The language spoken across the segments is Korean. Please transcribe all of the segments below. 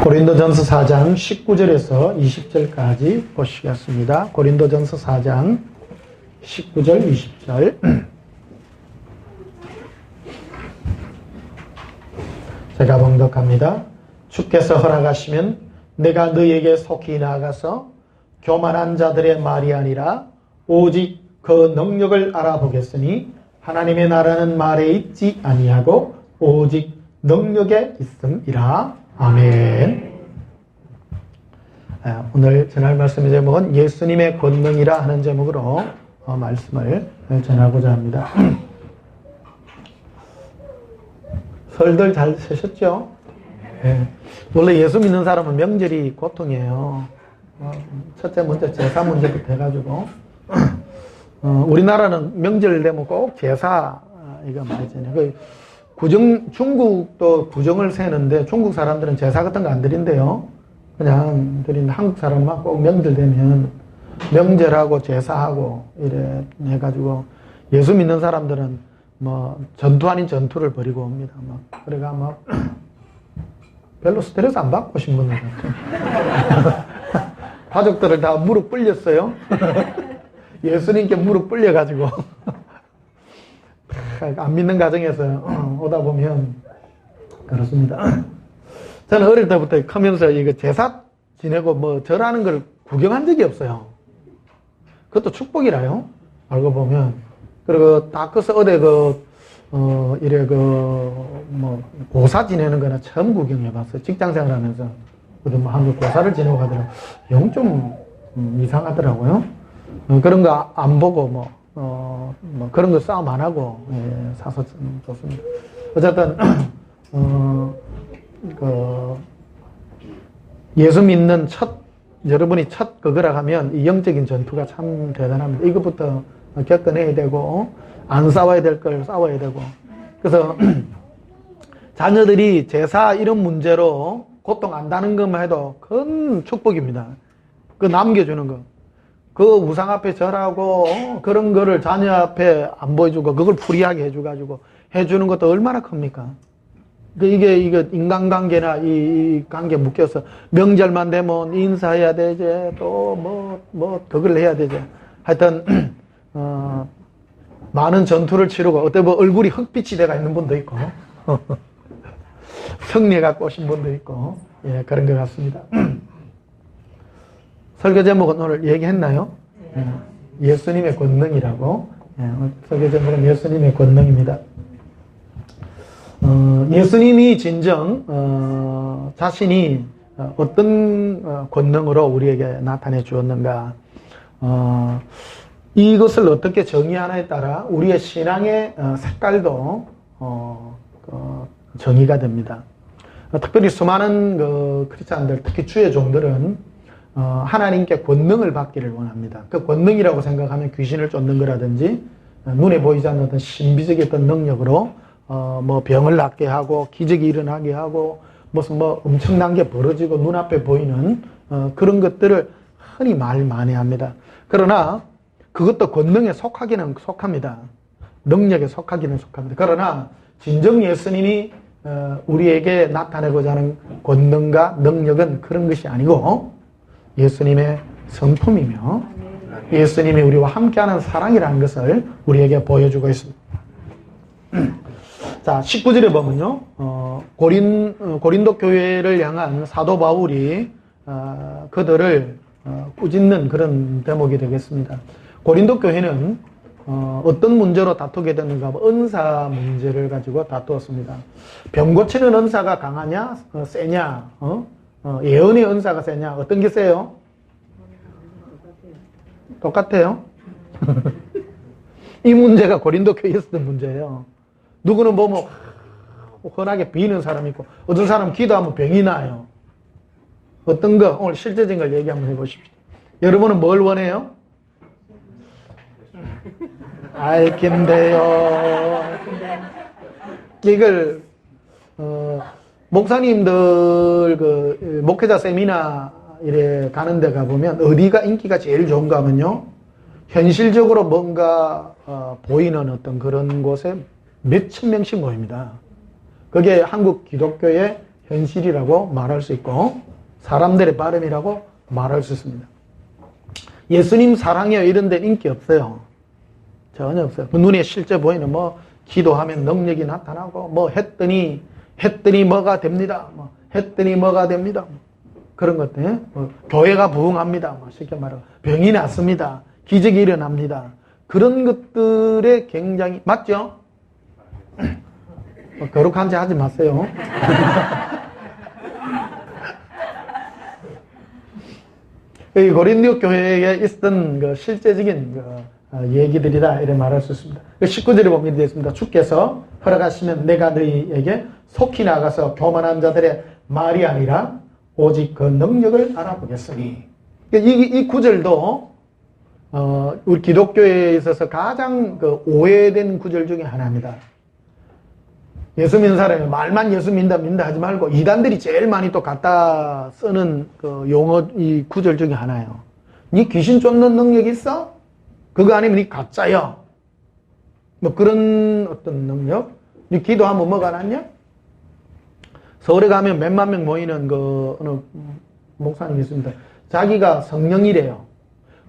고린도전서 4장 19절에서 20절까지 보시겠습니다. 고린도전서 4장 19절, 20절. 제가 봉독합니다. 주께서 허락하시면 내가 너희에게 속히 나아가서 교만한 자들의 말이 아니라 오직 그 능력을 알아보겠으니 하나님의 나라는 말에 있지 아니하고 오직 능력에 있음이라. 아멘. 오늘 전할 말씀의 제목은 예수님의 권능이라 하는 제목으로 말씀을 전하고자 합니다. 설들 잘 쓰셨죠? 네. 원래 예수 믿는 사람은 명절이 고통이에요. 첫째 문제 제사 문제부터 해가지고 우리나라는 명절 되면 꼭 제사 이거 많이 지내요. 중국도 구정을 세는데 중국 사람들은 제사 같은 거 안 드린대요. 그냥 드리는데 한국 사람만 꼭 명절 되면 명절하고 제사하고 이래 해가지고 예수 믿는 사람들은 뭐 전투 아닌 전투를 벌이고 옵니다. 막 그래가 막 별로 스트레스 안 받고 오신 분들 같아요. 가족들을 다 무릎 꿇렸어요. 예수님께 무릎 꿇려가지고 안 믿는 가정에서 오다 보면 그렇습니다. 저는 어릴 때부터 크면서 이거 제사 지내고 뭐 절하는 걸 구경한 적이 없어요. 그것도 축복이라요. 알고 보면. 그리고 딱 커서 어디 뭐 고사 지내는 거나 처음 구경해봤어요. 직장 생활하면서 어디 뭐 한국 고사를 지내고 가더라고요. 영 좀 이상하더라고요. 그런 거 안 보고 뭐 그런 거 싸움 안 하고, 사서 좋습니다. 어쨌든, 예수 믿는 여러분이 첫 그거라 하면 이 영적인 전투가 참 대단합니다. 이것부터 겪어내야 되고, 안 싸워야 될 걸 싸워야 되고. 그래서, 자녀들이 제사 이런 문제로 고통 안다는 것만 해도 큰 축복입니다. 그 남겨주는 거. 그 우상 앞에 절하고 그런 거를 자녀 앞에 안 보여주고 그걸 불이하게 해줘가지고 해주는 것도 얼마나 큽니까? 이게 인간관계나 이 관계 묶여서 명절만 되면 인사해야 되지 또 덕을 해야 되지. 하여튼 많은 전투를 치르고 어때 뭐 얼굴이 흑빛이 돼가 있는 분도 있고 승리해 갖고 오신 분도 있고 그런 것 같습니다. 설교 제목은 오늘 얘기했나요? 예수님의 권능이라고. 설교 제목은 예수님의 권능입니다. 예수님이 진정 자신이 어떤 권능으로 우리에게 나타내 주었는가. 이것을 어떻게 정의하느냐에 따라 우리의 신앙의 색깔도 정의가 됩니다. 특별히 수많은 크리스찬들, 특히 주의 종들은 하나님께 권능을 받기를 원합니다. 그 권능이라고 생각하면 귀신을 쫓는 거라든지 눈에 보이지 않는 어떤 신비적인 어떤 능력으로 뭐 병을 낫게 하고 기적이 일어나게 하고 무슨 뭐 엄청난 게 벌어지고 눈앞에 보이는 그런 것들을 흔히 말 많이 합니다. 그러나 그것도 권능에 속하기는 속합니다. 능력에 속하기는 속합니다. 그러나 진정 예수님이 우리에게 나타내고자 하는 권능과 능력은 그런 것이 아니고 예수님의 성품이며 예수님이 우리와 함께하는 사랑이라는 것을 우리에게 보여주고 있습니다. 자, 19절에 보면요. 고린도 교회를 향한 사도 바울이 그들을 꾸짖는 그런 대목이 되겠습니다. 고린도 교회는 어떤 문제로 다투게 됐는가? 은사 문제를 가지고 다투었습니다. 병 고치는 은사가 강하냐? 세냐? 예언의 은사가 세냐? 어떤 게 세요? 똑같아요. 이 문제가 고린도 교회에 있었던 문제예요. 누구는 보면 흔하게 비는 사람이 있고 어떤 사람은 기도하면 병이 나요. 어떤 거 오늘 실제적인 걸 얘기 한번 해보십시오. 여러분은 뭘 원해요? 알긴데요. 이걸 목사님들 목회자 세미나 이래 가는 데 가보면 어디가 인기가 제일 좋은가 하면요. 현실적으로 뭔가 보이는 어떤 그런 곳에 몇천 명씩 모입니다. 그게 한국 기독교의 현실이라고 말할 수 있고 사람들의 발음이라고 말할 수 있습니다. 예수님 사랑해요 이런 데 인기 없어요. 전혀 없어요. 그 눈에 실제 보이는 뭐 기도하면 능력이 나타나고 뭐 했더니 뭐가 됩니다. 뭐 했더니 뭐가 됩니다. 그런 것들. 뭐 교회가 부흥합니다. 뭐 쉽게 말하고 병이 낫습니다. 기적이 일어납니다. 그런 것들에 굉장히 맞죠? 뭐 거룩한 짓 하지 마세요. 이 고린도 교회에 있었던 그 실제적인 얘기들이다 이렇게 말할 수 있습니다. 19절에 보면 되겠습니다. 주께서 허락하시면 내가 너희에게 속히 나가서 교만한 자들의 말이 아니라 오직 그 능력을 알아보겠으니. 이 구절도 우리 기독교에 있어서 가장 그 오해된 구절 중에 하나입니다. 예수 믿는 사람이 말만 예수 믿는다 하지 말고 이단들이 제일 많이 또 갖다 쓰는 그 용어 이 구절 중에 하나예요. 니 귀신 쫓는 능력 있어? 그거 아니면 니 가짜야. 뭐 그런 어떤 능력? 니 기도하면 뭐가 낫냐? 서울에 가면 몇만 명 모이는 그 어느 목사님이 있습니다. 자기가 성령이래요.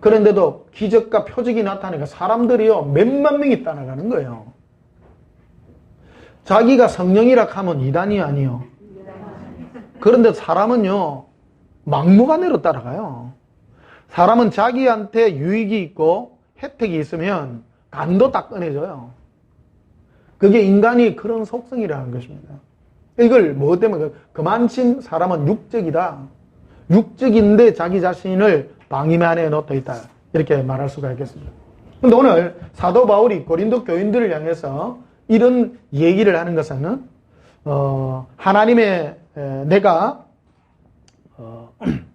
그런데도 기적과 표적이 나타나니까 사람들이요 몇만 명이 따라가는 거예요. 자기가 성령이라 하면 이단이 아니요. 그런데 사람은요 막무가내로 따라가요. 사람은 자기한테 유익이 있고 혜택이 있으면 간도 딱 꺼내줘요. 그게 인간이 그런 속성이라는 것입니다. 이걸 뭐 때문에 그만큼 사람은 육적이다. 육적인데 자기 자신을 방임 안에 놓여 있다. 이렇게 말할 수가 있겠습니다. 그런데 오늘 사도 바울이 고린도 교인들을 향해서 이런 얘기를 하는 것은 하나님의 내가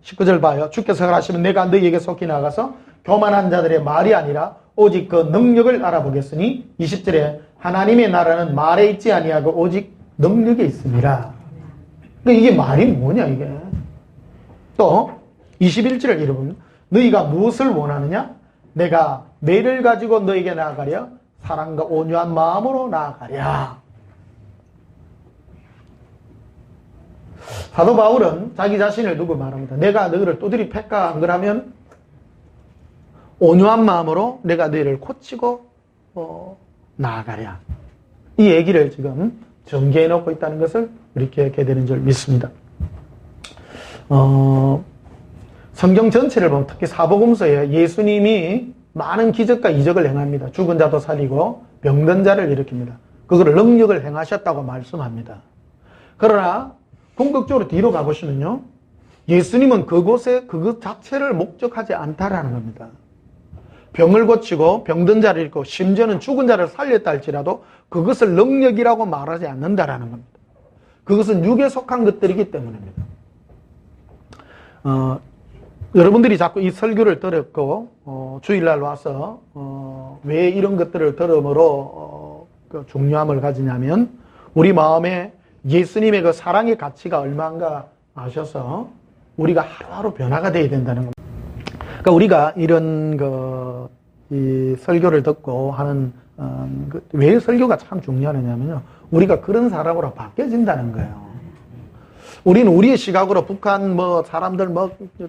19절 봐요. 주께서 하시면 내가 너희에게 속히 나가서 교만한 자들의 말이 아니라 오직 그 능력을 알아보겠으니 20절에 하나님의 나라는 말에 있지 아니하고 오직 능력에 있습니다. 그러니까 이게 말이 뭐냐 이게. 또 21절을 읽어보면 너희가 무엇을 원하느냐? 내가 매를 가지고 너에게 나아가려 사랑과 온유한 마음으로 나아가랴. 사도 바울은 자기 자신을 두고 말합니다. 내가 너희를 두드리 팰까 안 그러면 온유한 마음으로 내가 너희를 고치고 나아가랴. 이 얘기를 지금 전개해 놓고 있다는 것을 이렇게 되는 줄 믿습니다. 성경 전체를 보면 특히 사복음서에 예수님이 많은 기적과 이적을 행합니다. 죽은 자도 살리고 병든 자를 일으킵니다. 그거를 능력을 행하셨다고 말씀합니다. 그러나 본격적으로 뒤로 가보시면요. 예수님은 그곳에 그것 자체를 목적하지 않다라는 겁니다. 병을 고치고 병든 자를 일으키고 심지어는 죽은 자를 살렸다 할지라도 그것을 능력이라고 말하지 않는다라는 겁니다. 그것은 육에 속한 것들이기 때문입니다. 여러분들이 자꾸 이 설교를 들었고 주일날 와서 왜 이런 것들을 들음으로 그 중요함을 가지냐면 우리 마음에 예수님의 그 사랑의 가치가 얼마인가 아셔서 우리가 하루하루 변화가 되어야 된다는 겁니다. 그러니까 우리가 이런 이 설교를 듣고 하는 왜 설교가 참 중요하냐면요, 우리가 그런 사람으로 바뀌어진다는 거예요. 우리는 우리의 시각으로 북한 사람들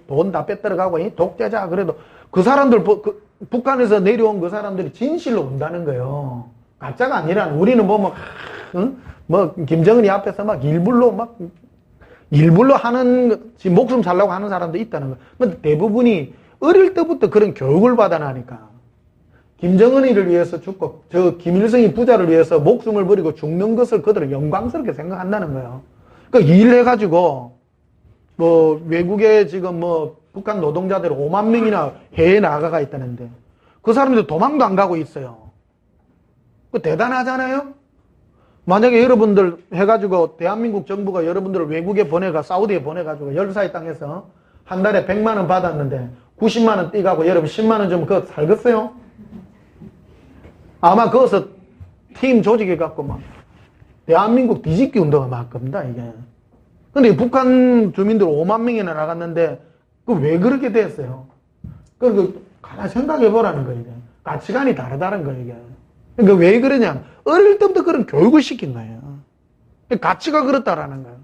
돈 다 빼들어가고 독재자 그래도 그 사람들 북한에서 내려온 그 사람들이 진실로 온다는 거예요. 가짜가 아니라 우리는 김정은이 앞에서 일부러 하는 목숨 살려고 하는 사람도 있다는 거예요. 근데 대부분이 어릴 때부터 그런 교육을 받아나니까 김정은이를 위해서 죽고 저 김일성이 부자를 위해서 목숨을 버리고 죽는 것을 그들은 영광스럽게 생각한다는 거예요. 그러니까 일해가지고 외국에 지금 북한 노동자들 5만 명이나 해외에 나가가 있다는데 그 사람들 도망도 안 가고 있어요. 그 대단하잖아요. 만약에 여러분들 해가지고 대한민국 정부가 여러분들을 외국에 보내가 사우디에 보내가지고 열사의 땅에서 한 달에 100만 원 받았는데 90만 원 떼가고 여러분 10만 원 좀 그거 살겠어요? 아마 거기서 팀 조직해갖고 막 대한민국 뒤집기 운동을 막 겁니다, 이게. 근데 북한 주민들 5만 명이나 나갔는데, 왜 그렇게 됐어요? 가만히 생각해 보라는 거예요, 이게. 가치관이 다르다는 거예요, 이게. 그러니까 왜 그러냐. 어릴 때부터 그런 교육을 시킨 거예요. 가치가 그렇다라는 거예요.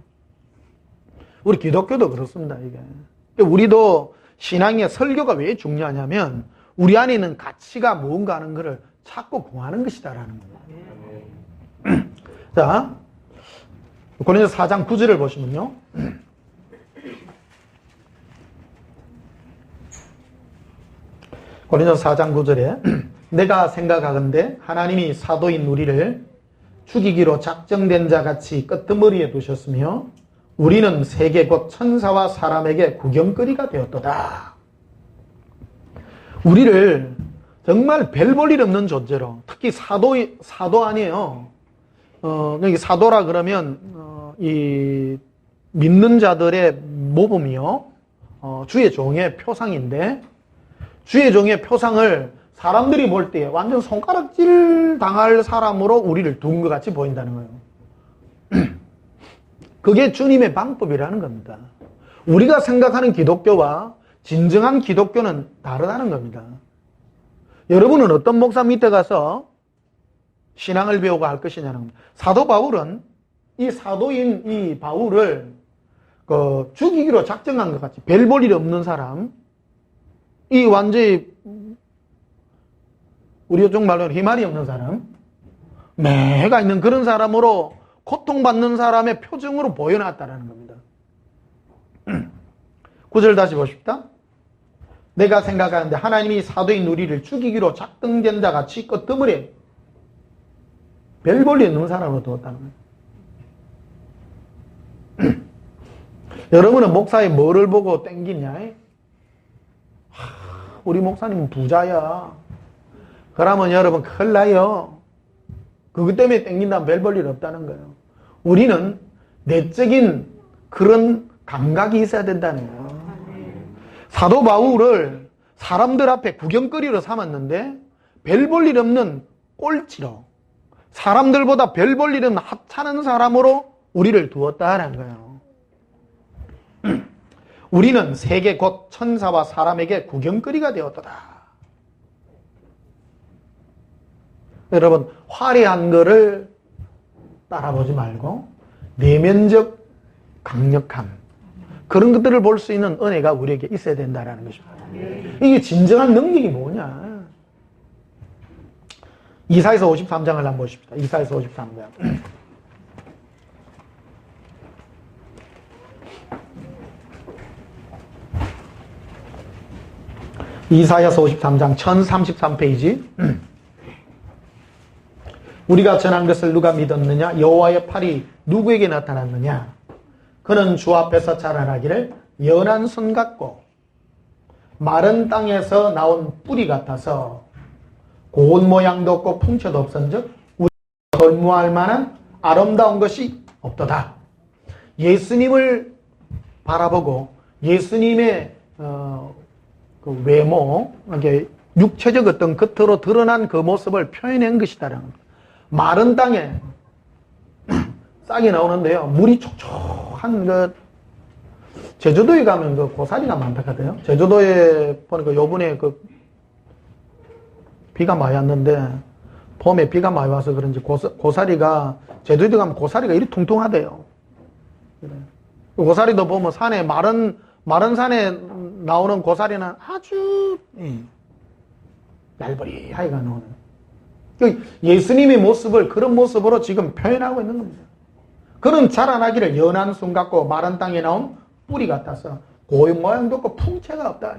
우리 기독교도 그렇습니다, 이게. 우리도 신앙의 설교가 왜 중요하냐면, 우리 안에 있는 가치가 뭔가 하는 것을 찾고 구하는 것이다라는 겁니다. 자, 고린도서 4장 9절을 보시면요. 고린도서 4장 9절에 내가 생각하건대 하나님이 사도인 우리를 죽이기로 작정된 자 같이 끄트머리에 두셨으며 우리는 세계 곧 천사와 사람에게 구경거리가 되었도다. 우리를 정말 별 볼 일 없는 존재로, 특히 사도 아니에요. 여기 사도라 그러면 이 믿는 자들의 모범이요, 주의 종의 표상인데, 주의 종의 표상을 사람들이 볼 때 완전 손가락질 당할 사람으로 우리를 둔 것 같이 보인다는 거예요. 그게 주님의 방법이라는 겁니다. 우리가 생각하는 기독교와 진정한 기독교는 다르다는 겁니다. 여러분은 어떤 목사 밑에 가서 신앙을 배우고 할 것이냐는 겁니다. 사도 바울은 이 사도인 이 바울을 죽이기로 작정한 것 같이 별 볼 일 없는 사람, 이 완전히 우리 요즘 말로는 희말이 없는 사람, 매가 있는 그런 사람으로 고통받는 사람의 표정으로 보여놨다라는 겁니다. 9절 다시 보십시다. 내가 생각하는데 하나님이 사도인 우리를 죽이기로 작정된 자 같이 끄트머리에 별 볼 일 없는 사람으로 두었다는 거예요. 여러분은 목사의 뭐를 보고 땡기냐? 우리 목사님은 부자야. 그러면 여러분 큰일 나요. 그것 때문에 땡긴다면 별 볼 일 없다는 거예요. 우리는 내적인 그런 감각이 있어야 된다는 거예요. 사도 바울을 사람들 앞에 구경거리로 삼았는데 별 볼 일 없는 꼴찌로, 사람들보다 별 볼 일 없는 하찮은 사람으로 우리를 두었다는 거예요. 우리는 세계 곧 천사와 사람에게 구경거리가 되었도다. 여러분, 화려한 거를 따라보지 말고 내면적 강력함, 그런 것들을 볼 수 있는 은혜가 우리에게 있어야 된다는 것입니다. 이게 진정한 능력이 뭐냐? 이사야서 53장을 한번 보십시다. 이사야서 53장. 이사야서 53장 1033페이지. 우리가 전한 것을 누가 믿었느냐? 여호와의 팔이 누구에게 나타났느냐? 그는 주 앞에서 자라나기를 연한 손 같고 마른 땅에서 나온 뿌리 같아서 고운 모양도 없고 풍채도 없은즉 우리가 걸무할 만한 아름다운 것이 없도다. 예수님을 바라보고 예수님의 그 외모, 이게 육체적 어떤 겉으로 드러난 그 모습을 표현한 것이다라는 거예요. 마른 땅에 싹이 나오는데요. 물이 촉촉한 제주도에 가면 그 고사리가 많다 하거든요. 제주도에 보니까 요번에 비가 많이 왔는데, 봄에 비가 많이 와서 그런지 고사리가, 제주도에 가면 고사리가 이리 퉁퉁하대요. 고사리도 보면 산에, 마른 산에 나오는 고사리는 아주 얇으리하게 나오는. 예수님의 모습을 그런 모습으로 지금 표현하고 있는 겁니다. 그는 자라나기를 연한 순 같고 마른 땅에 나온 뿌리 같아서 고운 모양도 없고 풍채가 없다.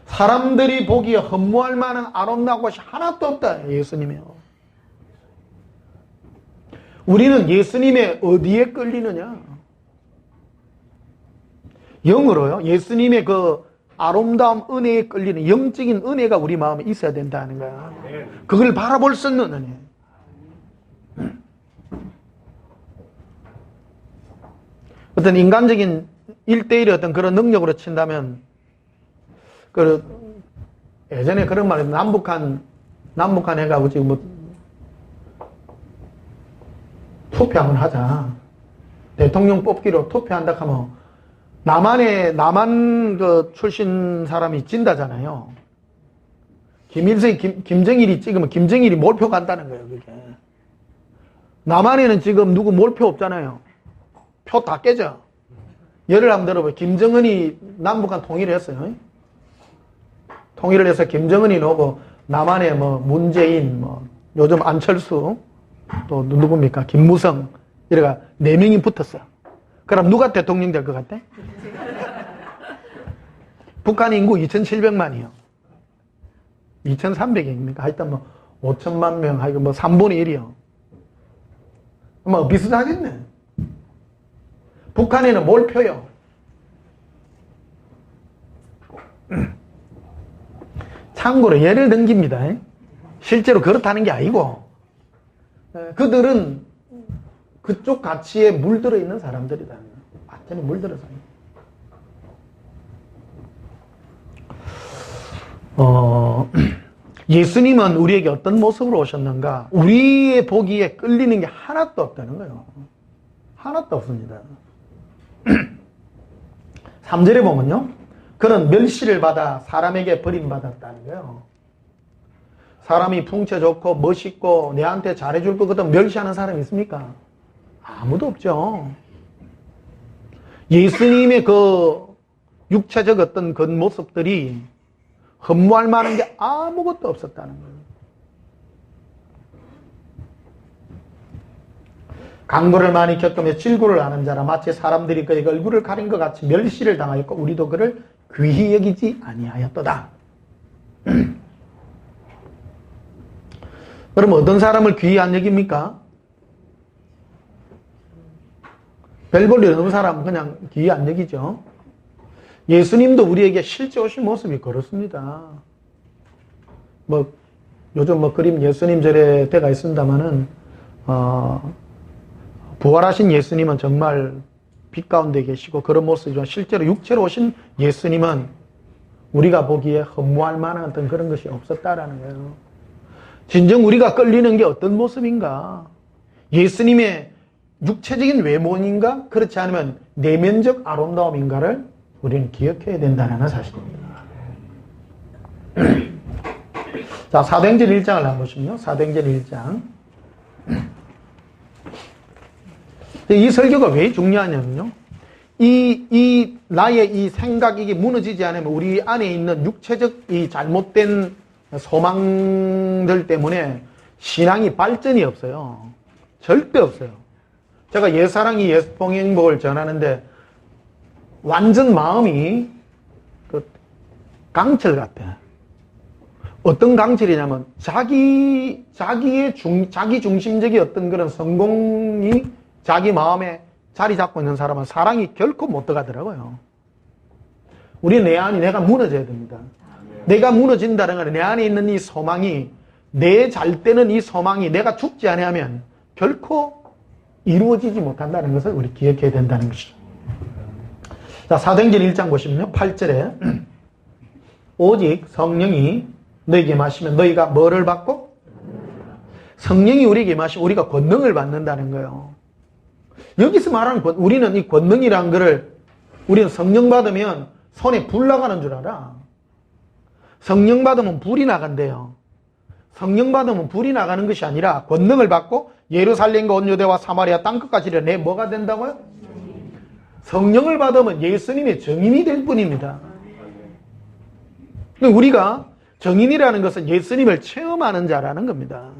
사람들이 보기에 흠모할 만한 아름다운 것이 하나도 없다. 예수님이요. 우리는 예수님의 어디에 끌리느냐? 영으로요. 예수님의 그 아름다운 은혜에 끌리는 영적인 은혜가 우리 마음에 있어야 된다는 거야. 그걸 바라볼 수 있는 은혜. 어떤 인간적인 1대1의 어떤 그런 능력으로 친다면, 예전에 그런 말이 남북한 해가지고 지금 투표 한번 하자. 대통령 뽑기로 투표한다 하면 남한 출신 사람이 진다잖아요. 김정일이 찍으면 김정일이 몰표 간다는 거예요, 그게. 남한에는 지금 누구 몰표 없잖아요. 표 다 깨져. 예를 한번 들어봐요. 김정은이 남북한 통일을 했어요. 통일을 해서 김정은이 나오고 남한에 뭐 문재인, 뭐 요즘 안철수, 또 누굽니까? 김무성 이래가 4명이 붙었어요. 그럼 누가 대통령 될 것 같아? 북한 인구 2,700만이요. 2,300입니까? 하여튼 뭐 5천만 명, 하여튼 뭐 3분의 1이요. 뭐 비슷하겠네. 북한에는 뭘 펴요? 참고로 예를 든깁니다. 실제로 그렇다는 게 아니고 그들은 그쪽 가치에 물들어 있는 사람들이다. 완전히 물들어서. 예수님은 우리에게 어떤 모습으로 오셨는가? 우리의 보기에 끌리는 게 하나도 없다는 거예요. 하나도 없습니다. 3절에 보면요. 그는 멸시를 받아 사람에게 버림받았다는 거예요. 사람이 풍채 좋고 멋있고 내한테 잘해줄 것 같으면 멸시하는 사람이 있습니까? 아무도 없죠. 예수님의 그 육체적 어떤 그 모습들이 흠모할 만한 게 아무것도 없었다는 거예요. 강도를 많이 겪으며 질구를 하는 자라 마치 사람들이 그에게 얼굴을 가린 것 같이 멸시를 당하였고 우리도 그를 귀히 여기지 아니하였도다. 그럼 어떤 사람을 귀히 안 여깁니까? 별 볼 일 없는 사람은 그냥 귀히 안 여기죠. 예수님도 우리에게 실제 오신 모습이 그렇습니다. 뭐 요즘 뭐 그림 예수님 절에 때가 있습니다만은 부활하신 예수님은 정말 빛 가운데 계시고 그런 모습이지만 실제로 육체로 오신 예수님은 우리가 보기에 흠모할 만한 어떤 그런 것이 없었다라는 거예요. 진정 우리가 끌리는 게 어떤 모습인가? 예수님의 육체적인 외모인가? 그렇지 않으면 내면적 아름다움인가를 우리는 기억해야 된다는 사실입니다. 자, 사도행전 1장을 한번 보시면요. 사도행전 1장. 이 설교가 왜 중요하냐면요. 나의 이 생각, 이게 무너지지 않으면 우리 안에 있는 육체적 이 잘못된 소망들 때문에 신앙이 발전이 없어요. 절대 없어요. 제가 옛사랑이 옛봉행복을 전하는데 완전 마음이 그 강철 같아. 어떤 강철이냐면 자기 중심적인 어떤 그런 성공이 자기 마음에 자리 잡고 있는 사람은 사랑이 결코 못 들어가더라고요. 우리 내 안이 내가 무너져야 됩니다. 내가 무너진다는 건 내 안에 있는 이 소망이 내 잘 때는 이 소망이 내가 죽지 않으면 결코 이루어지지 못한다는 것을 우리 기억해야 된다는 것이죠. 자, 사도행전 1장 보시면요. 8절에 오직 성령이 너희에게 임하시면 너희가 뭐를 받고? 성령이 우리에게 임하시면 우리가 권능을 받는다는 거예요. 여기서 말하는 우리는 이 권능이라는 거를 우리는 성령 받으면 손에 불 나가는 줄 알아. 성령 받으면 불이 나간대요. 성령 받으면 불이 나가는 것이 아니라 권능을 받고 예루살렘과 온 유대와 사마리아 땅끝까지 내 뭐가 된다고요? 성령을 받으면 예수님의 증인이 될 뿐입니다. 우리가 증인이라는 것은 예수님을 체험하는 자라는 겁니다.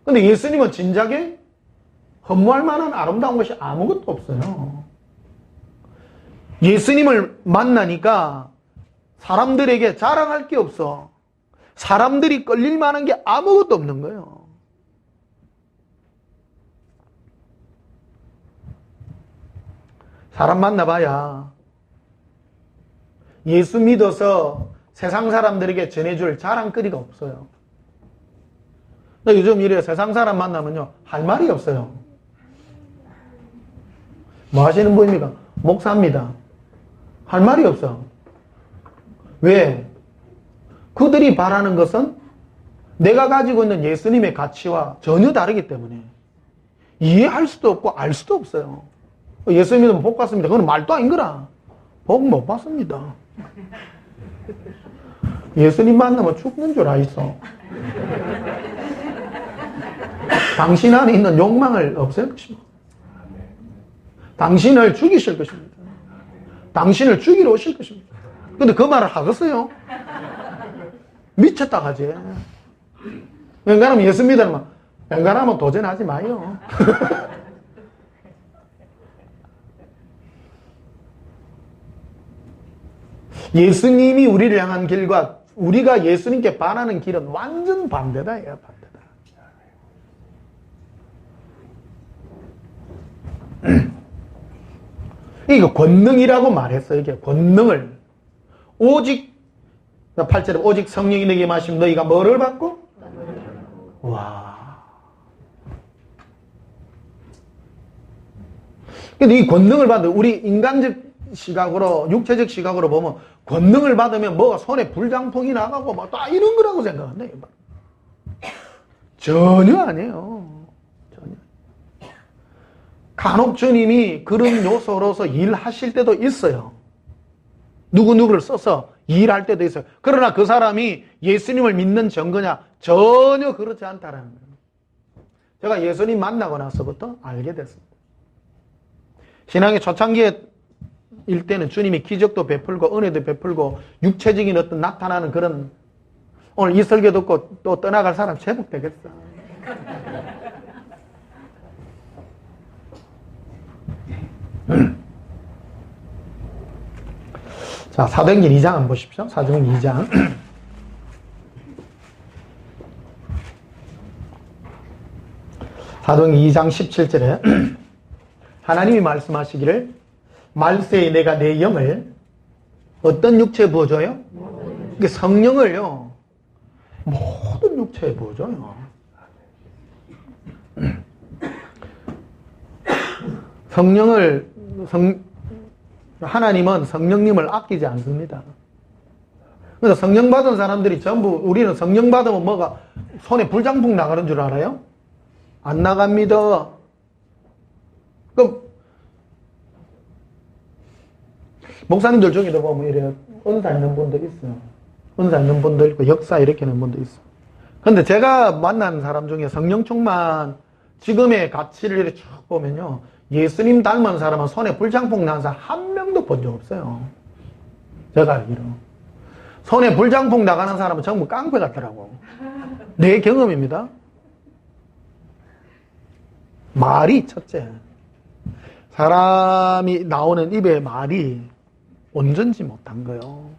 그런데 예수님은 진작에 흠모할 만한 아름다운 것이 아무것도 없어요. 예수님을 만나니까 사람들에게 자랑할 게 없어. 사람들이 끌릴 만한 게 아무것도 없는 거예요. 사람 만나봐야 예수 믿어서 세상 사람들에게 전해줄 자랑거리가 없어요. 근데 요즘 이래요. 세상 사람 만나면요, 할 말이 없어요. 뭐 하시는 분입니까? 목사입니다. 할 말이 없어. 왜? 그들이 바라는 것은 내가 가지고 있는 예수님의 가치와 전혀 다르기 때문에 이해할 수도 없고 알 수도 없어요. 예수 믿으면 복 받습니다. 그건 말도 아닌 거라. 복 못 받습니다. 예수님 만나면 죽는 줄 알았어. 당신 안에 있는 욕망을 없앨 것이고 당신을 죽이실 것입니다. 당신을 죽이러 오실 것입니다. 근데 그 말을 하겠어요? 미쳤다 하지. 웬간하면 예수 믿으면 웬간하면 도전하지 마요. 예수님이 우리를 향한 길과 우리가 예수님께 반하는 길은 완전 반대다. 반대다. 이거 권능이라고 말했어요. 이게 권능을. 오직 8절에 오직 성령이 내게 마시면 너희가 뭐를 받고? 와. 근데 이 권능을 받는 우리 인간적 시각으로 육체적 시각으로 보면 권능을 받으면 뭐가 손에 불장풍이 나가고 막 다 이런 거라고 생각한다. 전혀 아니에요. 전혀. 간혹 주님이 그런 요소로서 일하실 때도 있어요. 누구누구를 써서 일할 때도 있어요. 그러나 그 사람이 예수님을 믿는 증거냐? 전혀 그렇지 않다라는 거예요. 제가 예수님 만나고 나서부터 알게 됐습니다. 신앙의 초창기에 일 때는 주님이 기적도 베풀고 은혜도 베풀고 육체적인 어떤 나타나는 그런 오늘 이 설교 듣고 또 떠나갈 사람 제법 되겠어. 자, 사도행전 2장 한번 보십시오. 사도행전 2장. 사도행전 2장 17절에 하나님이 말씀하시기를 말세에 내가 내 영을 어떤 육체에 부어줘요? 이게 성령을요. 모든 육체에 부어줘요. 하나님은 성령님을 아끼지 않습니다. 그래서 성령 받은 사람들이 전부 우리는 성령 받으면 뭐가 손에 불장풍 나가는 줄 알아요? 안 나갑니다. 그럼 목사님들 중에도 보면 이래 은사 있는 분도 있어요. 은사 있는 분도 있고 역사 일으키는 분도 있어요. 근데 제가 만난 사람 중에 성령 충만 지금의 가치를 이렇게 쭉 보면요. 예수님 닮은 사람은 손에 불장풍 난 사람 한 명도 본 적 없어요. 제가 알기로. 손에 불장풍 나가는 사람은 전부 깡패 같더라고. 내 경험입니다. 말이 첫째. 사람이 나오는 입의 말이 온전지 못한 거예요.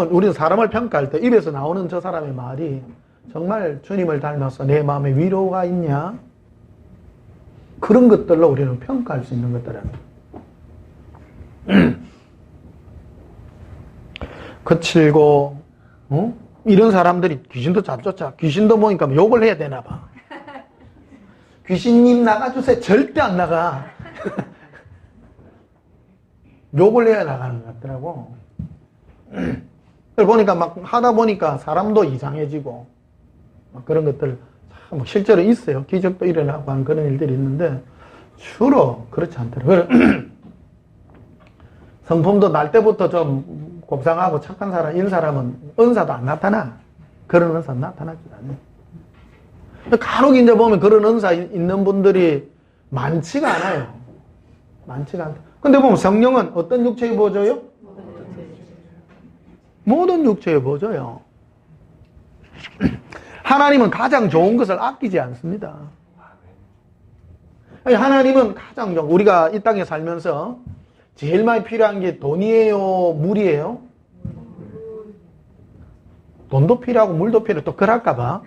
우리는 사람을 평가할 때 입에서 나오는 저 사람의 말이 정말 주님을 닮아서 내 마음에 위로가 있냐? 그런 것들로 우리는 평가할 수 있는 것들은. 거칠고, 이런 사람들이 귀신도 잘 쫓아. 귀신도 보니까 욕을 해야 되나 봐. 귀신님 나가주세요. 절대 안 나가. 욕을 해야 나가는 것 같더라고. 그걸 보니까 막 하다 보니까 사람도 이상해지고, 막 그런 것들, 실제로 있어요. 기적도 일어나고 하는 그런 일들이 있는데, 주로 그렇지 않더라고요. 성품도 날 때부터 좀 곱상하고 착한 사람, 이런 사람은 은사도 안 나타나. 그런 은사 나타나지 않아요. 간혹 이제 보면 그런 은사 있는 분들이 많지가 않아요. 많지가 않다. 근데 보면 성령은 어떤 육체에 보여줘요? 모든 육체에 보여줘요. 하나님은 가장 좋은 것을 아끼지 않습니다. 하나님은 가장 좋은, 우리가 이 땅에 살면서 제일 많이 필요한 게 돈이에요? 물이에요? 돈도 필요하고 물도 필요해. 또 그럴까봐.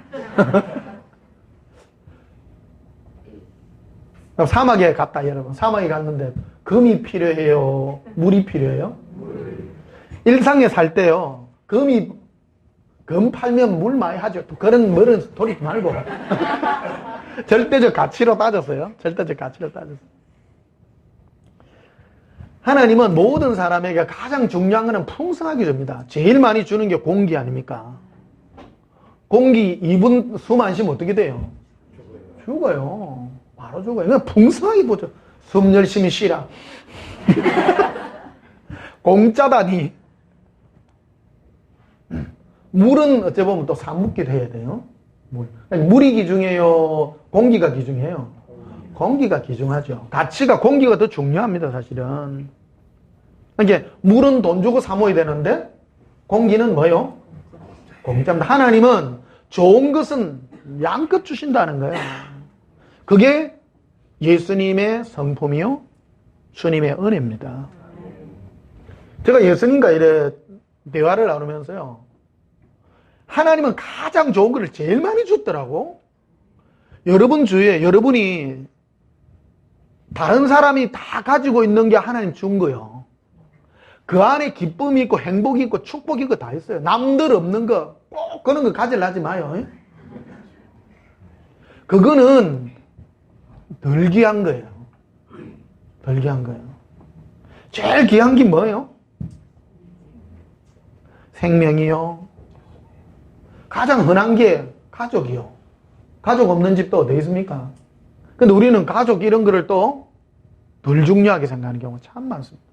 사막에 갔다, 여러분. 사막에 갔는데 금이 필요해요? 물이 필요해요? 일상에 살 때요. 금 팔면 물 많이 하죠. 또 그런 머리는 돌리지 말고. 절대적 가치로 따졌어요. 절대적 가치로 따졌어요. 하나님은 모든 사람에게 가장 중요한 것은 풍성하게 줍니다. 제일 많이 주는 게 공기 아닙니까? 공기 2분 숨 안 쉬면 어떻게 돼요? 죽어요. 바로 죽어요. 그냥 풍성하게 보죠. 숨 열심히 쉬라. 공짜다니. 물은 어째 보면 또 사묻기도 해야 돼요. 물이 귀중해요? 공기가 귀중해요? 공기가 귀중하죠. 가치가 공기가 더 중요합니다, 사실은. 이게 물은 돈 주고 사 먹어야 되는데 공기는 뭐요? 공짜입니다. 하나님은 좋은 것은 양껏 주신다는 거예요. 그게 예수님의 성품이요, 주님의 은혜입니다. 제가 예수님과 이래 대화를 나누면서요, 하나님은 가장 좋은 것을 제일 많이 줬더라고. 여러분 주위에 여러분이 다른 사람이 다 가지고 있는 게 하나님 준 거요. 그 안에 기쁨이 있고 행복이 있고 축복이 있고 다 있어요. 남들 없는 거 꼭 그런 거 가지려 하지 마요. 그거는 덜 귀한 거예요. 덜 귀한 거예요. 제일 귀한 게 뭐예요? 생명이요. 가장 흔한 게 가족이요. 가족 없는 집도 어디 있습니까? 근데 우리는 가족 이런 거를 또 덜 중요하게 생각하는 경우가 참 많습니다.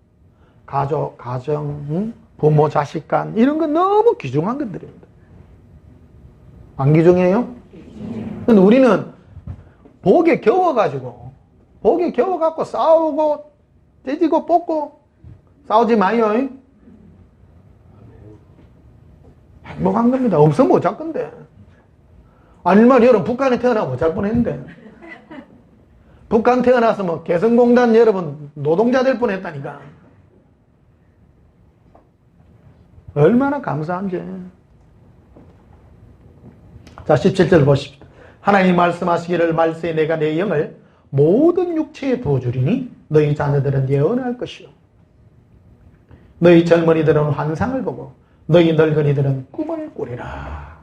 가족, 가정, 부모, 자식 간 이런 건 너무 귀중한 것들입니다. 안 귀중해요? 근데 우리는 복에 겨워가지고 싸우고 떼지고 뽑고 싸우지 마요. 행복한 겁니다. 없으면 못 잘 건데. 아니면 여러분 북한에 태어나면 못 잘 뻔했는데. 북한 태어나서 뭐 개성공단 여러분 노동자 될 뻔했다니까. 얼마나 감사한지. 자, 17절 보십시오. 하나님 말씀하시기를 말세에 내가 내 영을 모든 육체에 부어주리니 너희 자녀들은 예언할 것이요 너희 젊은이들은 환상을 보고 너희 늙은이들은 꿈을 꾸리라.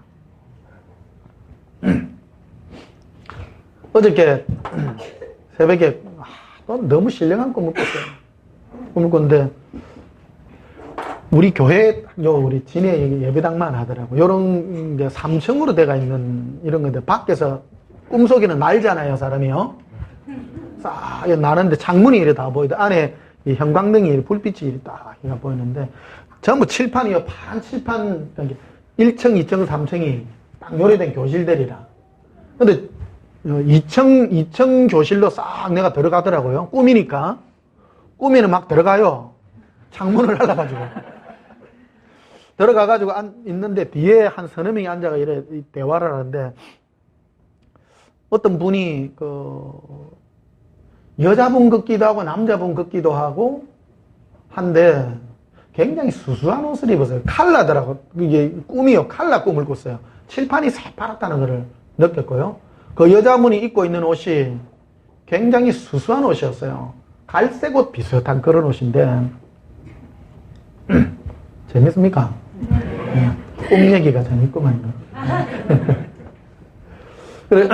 어저께 새벽에 너무 신령한 꿈을 꿨는데 우리 교회 우리 진해 예배당만 하더라고. 요런 이제 3층으로 돼가 있는 이런 건데 밖에서 꿈속에는 날잖아요, 사람이요. 싹 나는데 창문이 이래 다 보이다. 안에 이 형광등이 불빛이 딱 보이는데 전부 칠판이요. 파란 칠판 1층, 2층, 3층이 딱 요래된 교실들이라. 근데 2층 교실로 싹 내가 들어가더라고요. 꿈이니까. 꿈에는 막 들어가요. 창문을 날라가지고. 들어가가지고 있는데 뒤에 한 서너 명이 앉아가 이래 대화를 하는데 어떤 분이 여자분 같기도 하고 남자분 같기도 하고 한데 굉장히 수수한 옷을 입었어요. 칼라더라고. 이게 꿈이요. 칼라 꿈을 꿨어요. 칠판이 새파랗다는 것을 느꼈고요. 그 여자분이 입고 있는 옷이 굉장히 수수한 옷이었어요. 갈색 옷 비슷한 그런 옷인데 재밌습니까? 꿈 얘기가 재밌구만요. 그래,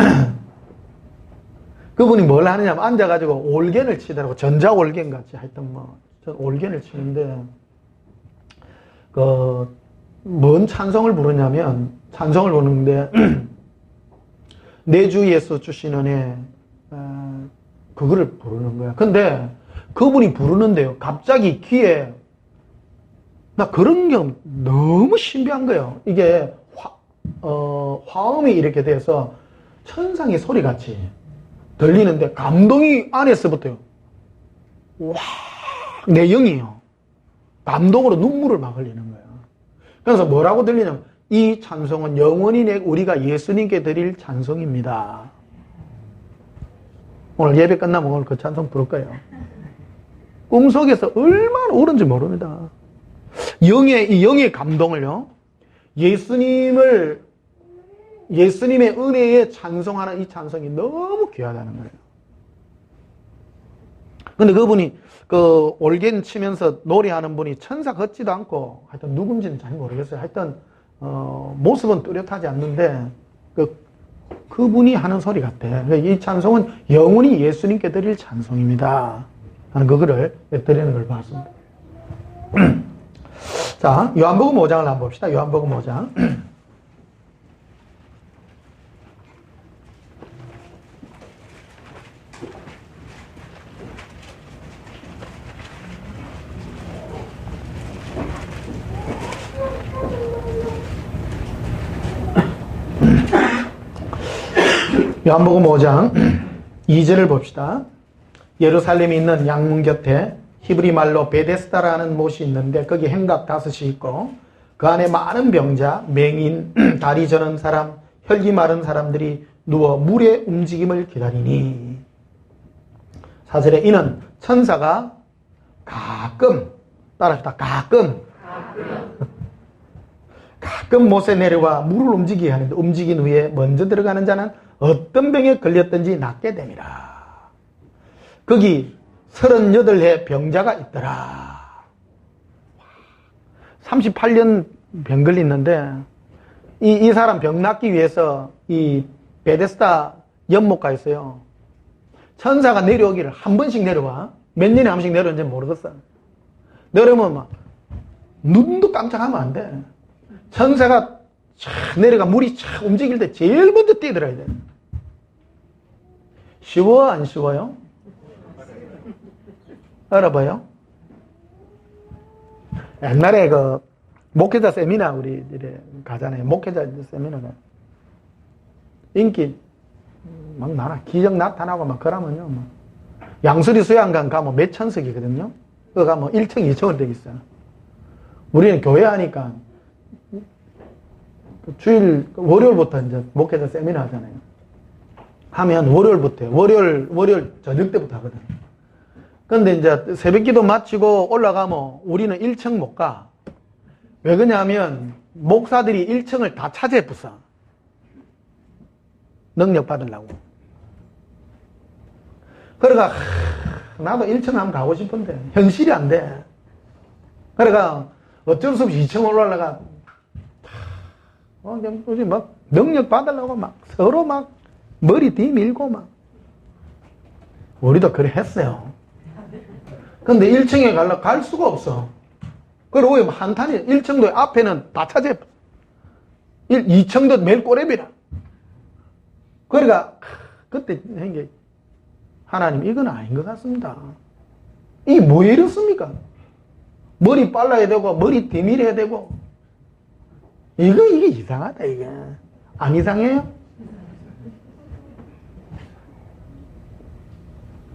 그분이 뭘 하느냐면 앉아가지고 올겐을 치더라고. 전자 올겐 같이 하여튼 올겐을 치는데 뭔 찬송을 부르냐면 찬송을 부르는데 내 주 예수 주신 은혜 그거를 부르는 거야. 근데 그분이 부르는데요. 갑자기 귀에 나 그런 게 너무 신비한 거예요. 이게 화음이 이렇게 돼서 천상의 소리같이 들리는데 감동이 안에서부터요. 와, 내 영이요. 감동으로 눈물을 막 흘리는 거예요. 그래서 뭐라고 들리냐면 이 찬송은 영원히 우리가 예수님께 드릴 찬송입니다. 오늘 예배 끝나면 오늘 그 찬송 부를 거예요. 꿈속에서 얼마나 옳은지 모릅니다. 이 영의 감동을요, 예수님의 은혜에 찬송하는 이 찬송이 너무 귀하다는 거예요. 근데 그분이 올겐 치면서 노래하는 분이 천사 같지도 않고 하여튼 누군지는 잘 모르겠어요. 하여튼 모습은 뚜렷하지 않는데 그분이 하는 소리 같아. 이 찬송은 영원히 예수님께 드릴 찬송입니다 하는 그거를 드리는 걸 봤습니다. 자, 요한복음 5장을 한번 봅시다. 요한복음 5장. 요한복음 5장 2절을 봅시다. 예루살렘에 있는 양문 곁에 히브리 말로 베데스다라는 못이 있는데 거기 행각 5이 있고 그 안에 많은 병자, 맹인, 다리 저는 사람, 혈기 마른 사람들이 누워 물의 움직임을 기다리니 4절에 이는 천사가 가끔 따라합시다. 가끔 못에 내려와 물을 움직이게 하는데 움직인 후에 먼저 들어가는 자는 어떤 병에 걸렸든지 낫게 됨이라. 거기 38해 병자가 있더라. 38년 병 걸렸는데 이 사람 병 낫기 위해서 이 베데스다 연못가 있어요. 천사가 내려오기를 한 번씩 내려와. 몇 년에 한 번씩 내려오는지 모르겠어. 내려오면 막 눈도 깜짝하면 안 돼. 천사가 촥 내려가 물이 촥 움직일 때 제일 먼저 뛰어들어야 돼. 쉬워 안 쉬워요? 알아봐요? 옛날에 그 목회자 세미나 우리 가잖아요. 목회자 세미나가 인기 막 많아. 기적 나타나고 막 그러면요. 막 양수리 수양관 가면 몇 천석이거든요. 그거 가면 1층, 2층으로 되겠어요. 우리는 교회 하니까 주일 월요일부터 이제 목회자 세미나 하잖아요. 하면 월요일부터 월요일 저녁 때부터 하거든. 근데 이제 새벽기도 마치고 올라가면 우리는 1층 못 가. 왜 그러냐면 목사들이 1층을 다 차지해 부숴. 능력 받으려고. 그러니까 나도 1층 한번 가고 싶은데 현실이 안 돼. 그러니까 어쩔 수 없이 2층 올라가. 요즘 막 능력 받으려고 막 서로 막 머리 뒤밀고 막. 우리도 그래 했어요. 근데 1층에 가려고 갈 수가 없어. 그리고 왜 한탄이 1층도 앞에는 다 차지해. 2층도 매일 꼬레비라. 그러니까 그때 한 게 하나님 이건 아닌 것 같습니다. 이게 뭐 이렇습니까? 머리 빨라야 되고 머리 뒤밀어야 되고 이게 이상하다 이게. 안 이상해요?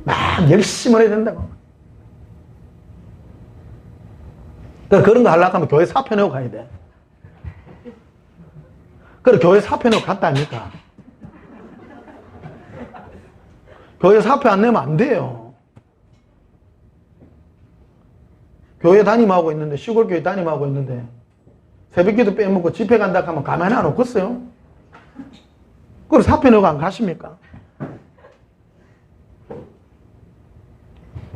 막 열심히 해야 된다고. 그런 거 하려고 하면 교회 사표 내고 가야 돼. 그래 교회 사표 내고 갔다니까. 교회 사표 안 내면 안 돼요. 교회 담임하고 있는데, 시골교회 담임하고 있는데, 새벽기도 빼먹고 집회 간다 하면 가만히 안 놓겠어요? 그럼 사표 내고 안 가십니까?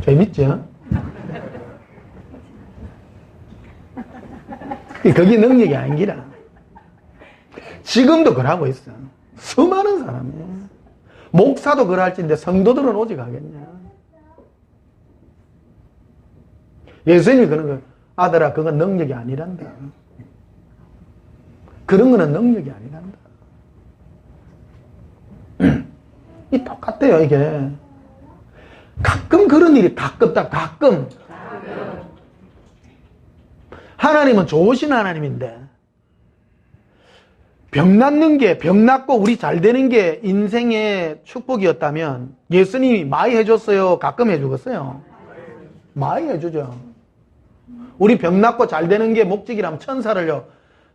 재밌죠? 그게 능력이 아닌기라. 지금도 그러고 있어. 수많은 사람이. 목사도 그럴진데 성도들은 오직 하겠냐. 예수님이 그런 거, 아들아, 그건 능력이 아니란다. 그런 거는 능력이 아니란다. 이 똑같대요, 이게. 가끔 그런 일이 가끔. 하나님은 좋으신 하나님인데, 병 낫고 우리 잘 되는 게 인생의 축복이었다면 예수님이 많이 해줬어요? 가끔 해주겠어요? 많이 해주죠. 우리 병 낫고 잘 되는 게 목적이라면 천사를요,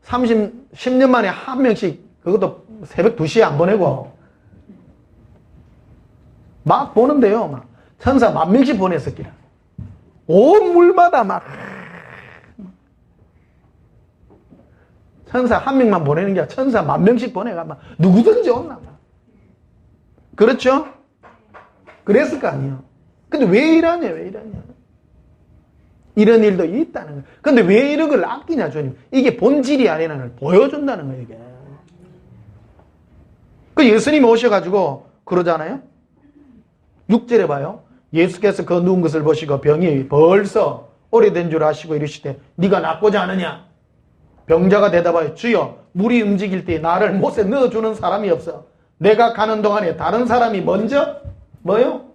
10년 만에 한 명씩, 그것도 새벽 2시에 안 보내고, 막 보는데요, 막. 천사 10,000명씩 보냈었기라. 온 물마다 막. 천사 1명만 보내는 게 아니라 천사 10,000명씩 보내가 막 누구든지 온나 막. 그렇죠? 그랬을 거 아니에요. 근데 왜 이러냐? 이런 일도 있다는 거예요. 근데 왜 이런 걸 아끼냐, 주님? 이게 본질이 아니라는 걸 보여준다는 거예요, 이게. 그 예수님이 오셔가지고 그러잖아요? 6절에 봐요. 예수께서 그 누운 것을 보시고 병이 벌써 오래된 줄 아시고 이르시되 네가 낫고자 하느냐? 병자가 대답하여 주여 물이 움직일 때 나를 못에 넣어주는 사람이 없어. 내가 가는 동안에 다른 사람이 먼저 뭐요?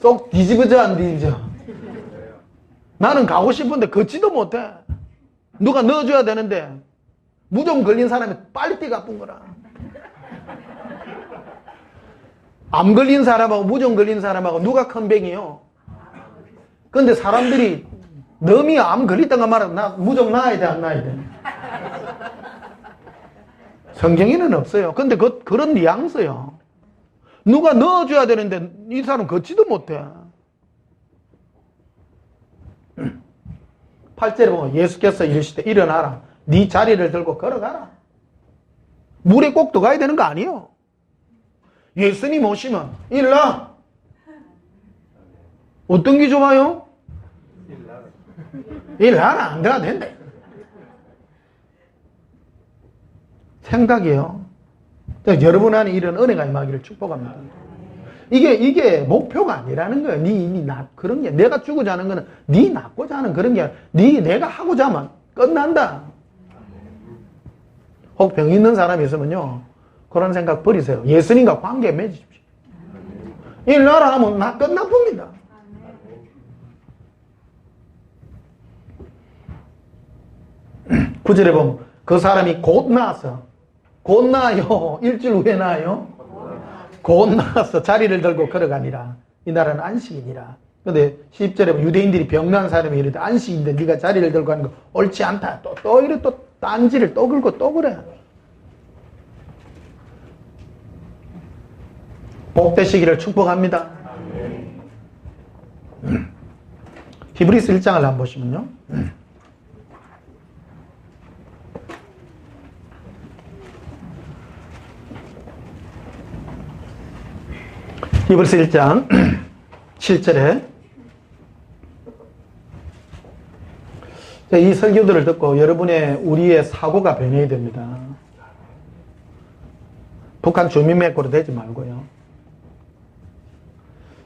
쏙 뒤집어져 안 뒤집어져? 나는 가고 싶은데 걷지도 못해. 누가 넣어줘야 되는데 무좀 걸린 사람이 빨리 뛰가 아픈 거라. 암 걸린 사람하고 무좀 걸린 사람하고 누가 큰 병이요? 근데 사람들이 너미 암 걸렸다가 말하면 나 무좀 나아야 돼, 안 나아야 돼? 성경에는 없어요. 근데 그런 뉘앙스요. 누가 넣어줘야 되는데 이 사람 걷지도 못해. 8절에 보면 예수께서 이르시되 일어나라. 네 자리를 들고 걸어가라. 물에 꼭 들어가야 되는 거 아니에요. 예수님 오시면 일어나. 어떤 게 좋아요? 일어나라. 안 들어가도 된다. 생각이에요. 여러분 안에 이런 은혜가 임하기를 축복합니다. 이게 목표가 아니라는 거예요. 그런 게, 내가 주고자 하는 거는 네 낳고자 하는 그런 게 아니라 내가 하고자 하면 끝난다. 혹 병 있는 사람이 있으면요, 그런 생각 버리세요. 예수님과 관계 맺으십시오. 일어나라 하면 나 끝나봅니다. 구절에 보면 그 사람이 곧 나서, 곧 나요. 일주일 후에 나요. 곧 나서 자리를 들고 걸어가니라. 이 나라는 안식이니라. 근데 10절에 보면 유대인들이 병난 사람이 이르되 안식인데 네가 자리를 들고 하는 거 옳지 않다. 또 이래 또 딴지를 또 긁고 또 그래. 복되시기를 축복합니다. 히브리서 1장을 한번 보시면요. 히브리서 1장 7절에 이 설교들을 듣고 우리의 사고가 변해야 됩니다. 북한 주민맥고로 되지 말고요.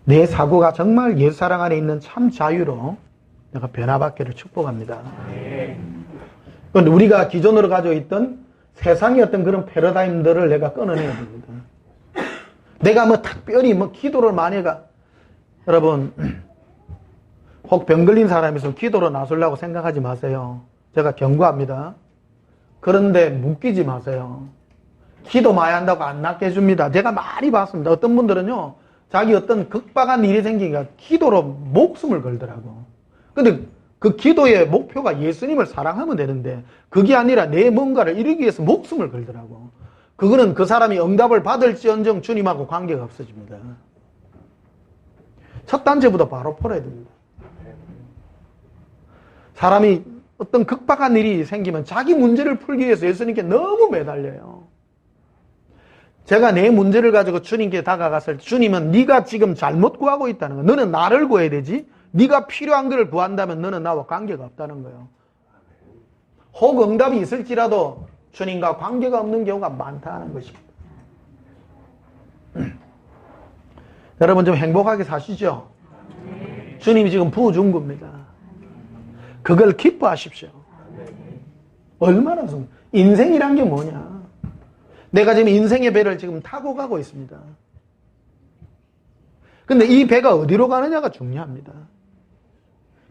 내 사고가 정말 옛사랑 안에 있는 참 자유로 내가 변화받기를 축복합니다. 그런데 우리가 기존으로 가지고 있던 세상의 어떤 그런 패러다임들을 내가 끊어내야 됩니다. 내가 특별히 기도를 많이 해가, 여러분, 혹 병 걸린 사람이 있으면 기도로 나서려고 생각하지 마세요. 제가 경고합니다. 그런데 묶이지 마세요. 기도 많이 한다고 안 낫게 해줍니다. 제가 많이 봤습니다. 어떤 분들은요, 자기 어떤 극박한 일이 생기니까 기도로 목숨을 걸더라고. 근데 그 기도의 목표가 예수님을 사랑하면 되는데, 그게 아니라 내 뭔가를 이루기 위해서 목숨을 걸더라고. 그거는 그 사람이 응답을 받을지언정 주님하고 관계가 없어집니다. 첫 단체부터 바로 풀어야 됩니다. 사람이 어떤 극박한 일이 생기면 자기 문제를 풀기 위해서 예수님께 너무 매달려요. 제가 내 문제를 가지고 주님께 다가갔을 때 주님은 네가 지금 잘못 구하고 있다는 거야. 너는 나를 구해야 되지. 네가 필요한 것을 구한다면 너는 나와 관계가 없다는 거예요. 혹 응답이 있을지라도 주님과 관계가 없는 경우가 많다는 것입니다. 여러분 좀 행복하게 사시죠? 주님이 지금 부어준 겁니다. 그걸 기뻐하십시오. 얼마나 인생이란 게 뭐냐? 내가 지금 인생의 배를 지금 타고 가고 있습니다. 근데 이 배가 어디로 가느냐가 중요합니다.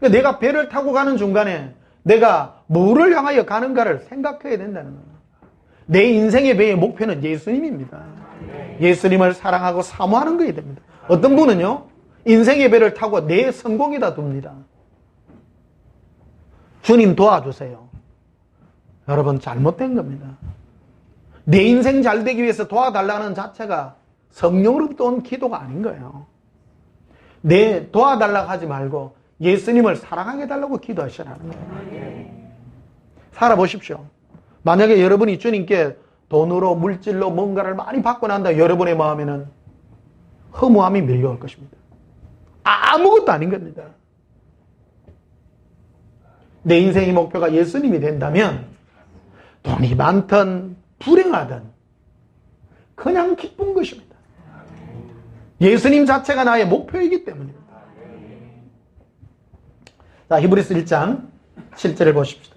내가 배를 타고 가는 중간에 내가 뭐를 향하여 가는가를 생각해야 된다는 거예요. 내 인생의 배의 목표는 예수님입니다. 예수님을 사랑하고 사모하는 거야 됩니다. 어떤 분은요, 인생의 배를 타고 내 성공에다 둡니다. 주님 도와주세요. 여러분 잘못된 겁니다. 내 인생 잘 되기 위해서 도와달라는 자체가 성령으로부터 온 기도가 아닌 거예요. 내 도와달라고 하지 말고 예수님을 사랑하게 해달라고 기도하시라는 거예요. 살아보십시오. 만약에 여러분이 주님께 돈으로 물질로 뭔가를 많이 받고 난다, 여러분의 마음에는 허무함이 밀려올 것입니다. 아무것도 아닌 겁니다. 내 인생의 목표가 예수님이 된다면 돈이 많든 불행하든 그냥 기쁜 것입니다. 예수님 자체가 나의 목표이기 때문입니다. 자, 히브리서 1장 7절을 보십시오.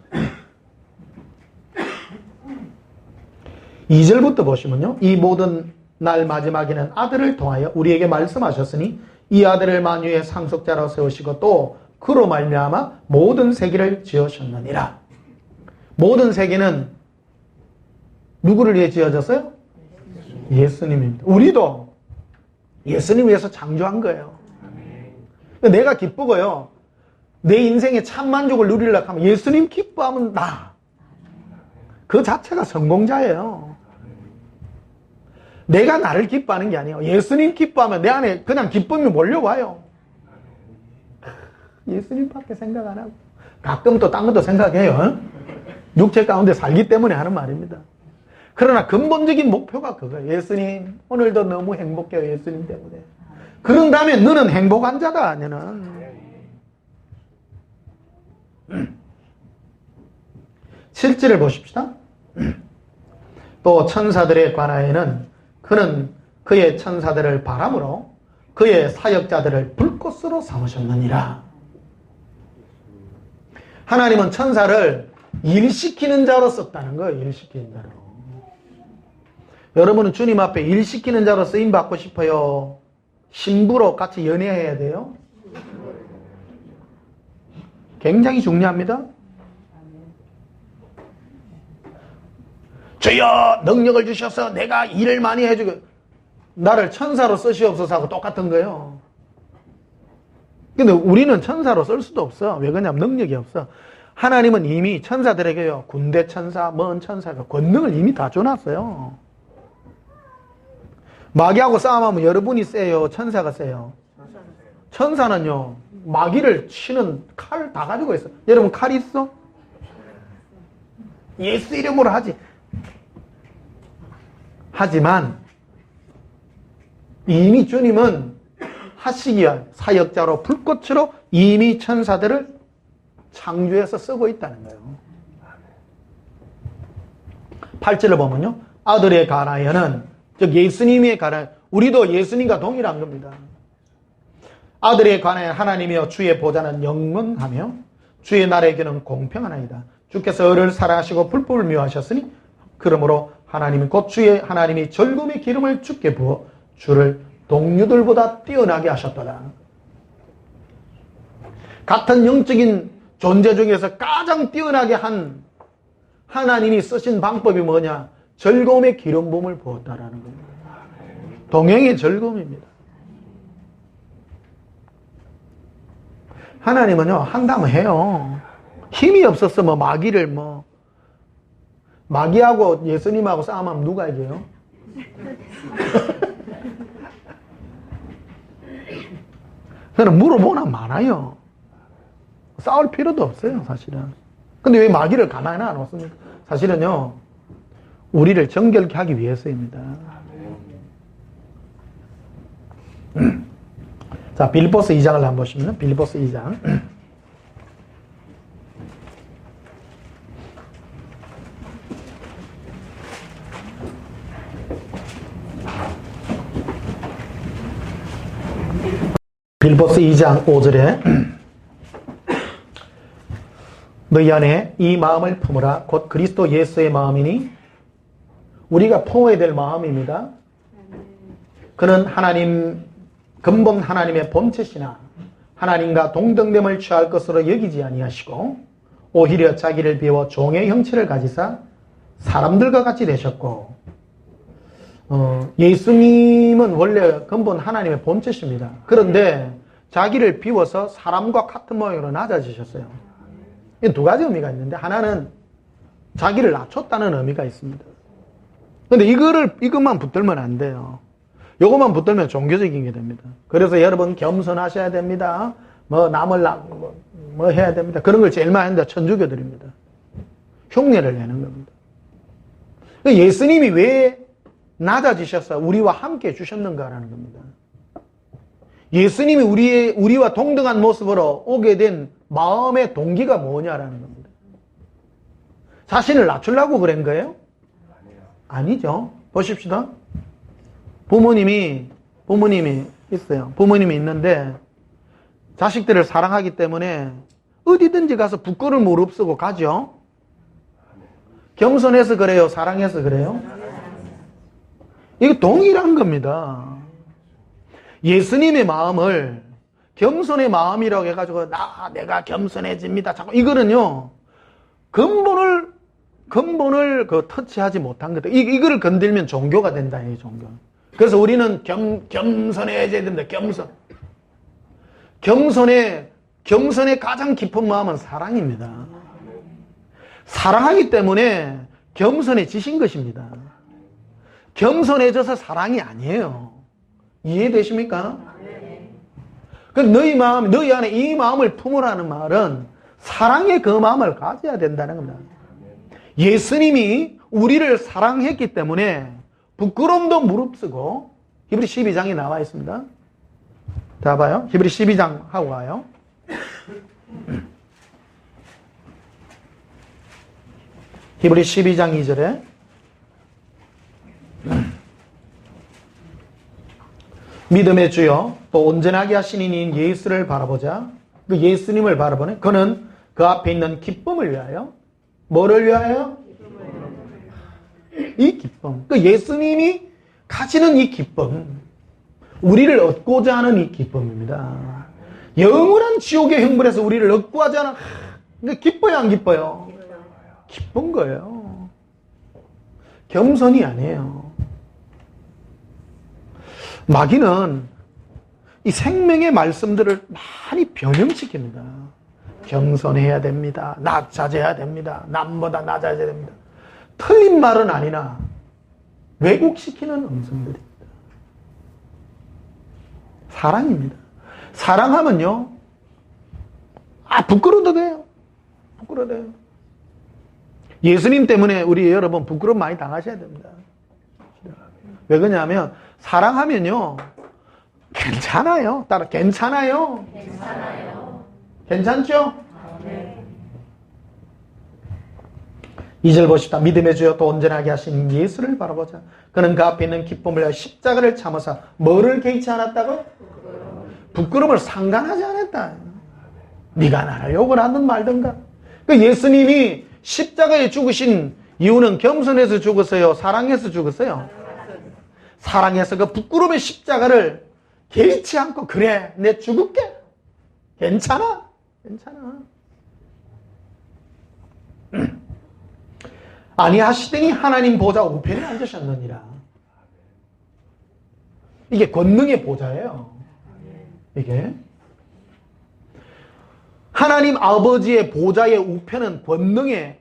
2절부터 보시면요, 이 모든 날 마지막에는 아들을 통하여 우리에게 말씀하셨으니 이 아들을 만유의 상속자로 세우시고 또 그로 말미암아 모든 세계를 지으셨느니라. 모든 세계는 누구를 위해 지어졌어요? 예수님입니다. 우리도 예수님 위해서 창조한 거예요. 내가 기쁘고요. 내 인생의 참 만족을 누리려고 하면 예수님 기뻐하면 나. 그 자체가 성공자예요. 내가 나를 기뻐하는 게 아니에요. 예수님 기뻐하면 내 안에 그냥 기쁨이 몰려와요. 예수님밖에 생각 안 하고 가끔 또 딴 것도 생각해요. 육체 가운데 살기 때문에 하는 말입니다. 그러나 근본적인 목표가 그거예요. 예수님 오늘도 너무 행복해요. 예수님 때문에. 그런다면 너는 행복한 자다. 너는 7절을 보십시다. 또 천사들에 관하여는 그는 그의 천사들을 바람으로 그의 사역자들을 불꽃으로 삼으셨느니라. 하나님은 천사를 일시키는 자로 썼다는 거예요. 일시키는 자로. 여러분은 주님 앞에 일시키는 자로 쓰임받고 싶어요? 신부로 같이 연애해야 돼요? 굉장히 중요합니다. 주여 능력을 주셔서 내가 일을 많이 해주고 나를 천사로 쓰시옵소서 하고 똑같은 거예요. 근데 우리는 천사로 쓸 수도 없어. 왜 그러냐면 능력이 없어. 하나님은 이미 천사들에게요. 군대 천사, 먼 천사가 권능을 이미 다 줘놨어요. 마귀하고 싸움하면 여러분이 세요? 천사가 세요? 천사는요. 마귀를 치는 칼 다 가지고 있어. 여러분 칼 있어? 예수 이름으로 하지. 하지만 이미 주님은 하시기에 사역자로 불꽃으로 이미 천사들을 창조해서 쓰고 있다는 거예요. 8절을 보면요. 아들에 관하여는 즉 예수님에 관하여 우리도 예수님과 동일한 겁니다. 아들에 관하여 하나님이여 주의 보좌는 영원하며 주의 나라에게는 공평하나이다. 주께서 을을 사랑하시고 불법을 미워하셨으니 그러므로 하나님이 곧 주의 하나님이 절금의 기름을 주께 부어 주를 동류들보다 뛰어나게 하셨도다. 같은 영적인 존재 중에서 가장 뛰어나게 한 하나님이 쓰신 방법이 뭐냐? 즐거움의 기름 부음을 부었다라는 겁니다. 동행의 즐거움입니다. 하나님은요 한다면 해요. 힘이 없었으면 마귀를 마귀하고 예수님하고 싸움하면 누가 이겨요? 그냥 물어보나 많아요. 싸울 필요도 없어요, 사실은. 근데 왜 마귀를 가만히 안 놓습니까? 사실은요, 우리를 정결케 하기 위해서입니다. 자, 빌립보서 2장을 한번 보시면, 빌립보서 2장. 빌립보서 2장 5절에 너희 안에 이 마음을 품으라 곧 그리스도 예수의 마음이니 우리가 품어야 될 마음입니다. 그는 근본 하나님의 본체시나 하나님과 동등됨을 취할 것으로 여기지 아니하시고 오히려 자기를 비워 종의 형체를 가지사 사람들과 같이 되셨고 예수님은 원래 근본 하나님의 본체십니다. 그런데 자기를 비워서 사람과 같은 모양으로 낮아지셨어요. 이 두 가지 의미가 있는데 하나는 자기를 낮췄다는 의미가 있습니다. 근데 이것만 붙들면 안 돼요. 이것만 붙들면 종교적인 게 됩니다. 그래서 여러분 겸손하셔야 됩니다. 남을 해야 됩니다. 그런 걸 제일 많이 하는데 천주교들입니다. 흉내를 내는 겁니다. 예수님이 왜 낮아지셔서 우리와 함께 해주셨는가라는 겁니다. 예수님이 우리와 동등한 모습으로 오게 된 마음의 동기가 뭐냐라는 겁니다. 자신을 낮추려고 그런 거예요? 아니죠. 보십시다. 부모님이 있어요. 부모님이 있는데 자식들을 사랑하기 때문에 어디든지 가서 부끄러울 무릅쓰고 가죠. 겸손해서 그래요? 사랑해서 그래요? 이거 동일한 겁니다. 예수님의 마음을 겸손의 마음이라고 해가지고 내가 겸손해집니다. 자꾸 이거는요 근본을 터치하지 못한 거다. 이거를 건들면 종교가 된다. 이 종교. 그래서 우리는 겸손해져야 됩니다. 겸손의 가장 깊은 마음은 사랑입니다. 사랑하기 때문에 겸손해지신 것입니다. 겸손해져서 사랑이 아니에요. 이해되십니까? 그 너희 안에 이 마음을 품으라는 말은 사랑의 그 마음을 가져야 된다는 겁니다. 예수님이 우리를 사랑했기 때문에 부끄러움도 무릅쓰고, 히브리 12장에 나와 있습니다. 자, 봐요. 히브리 12장 하고 가요. 히브리 12장 2절에 믿음의 주여 또 온전하게 하시는 이인 예수를 바라보자. 그 예수님을 바라보네. 그는 그 앞에 있는 기쁨을 위하여, 뭐를 위하여? 이 기쁨. 그 예수님이 가지는 이 기쁨, 우리를 얻고자 하는 이 기쁨입니다. 영원한 지옥의 형벌에서 우리를 얻고 하지 않아. 근데 기뻐요, 안 기뻐요? 기쁜 거예요. 겸손이 아니에요. 마귀는 이 생명의 말씀들을 많이 변형시킵니다. 겸손해야 됩니다. 낮아져야 됩니다. 남보다 낮아져야 됩니다. 틀린 말은 아니나 왜곡시키는 음성들입니다. 사랑입니다. 사랑하면요, 부끄러워도 돼요. 부끄러워도 돼요. 예수님 때문에 우리 여러분 부끄러움 많이 당하셔야 됩니다. 왜 그러냐면 사랑하면요 괜찮아요. 따라 괜찮아요. 괜찮죠? 네. 2절 보십시다. 믿음의 주여 또 온전하게 하신 예수를 바라보자. 그는 그 앞에 있는 기쁨을 위하여 십자가를 참으사 뭐를 개의치 않았다고? 부끄러움을 상관하지 않았다. 네가 나를 욕을 하든 말든가. 그 예수님이 십자가에 죽으신 이유는 겸손해서 죽었어요? 사랑해서 죽었어요? 사랑해서 그 부끄러움의 십자가를 개의치 않고, 그래 내 죽을게, 괜찮아, 괜찮아. 아니하시더니 하나님 보좌 우편에 앉으셨느니라. 이게 권능의 보좌예요. 이게 하나님 아버지의 보좌의 우편은 권능의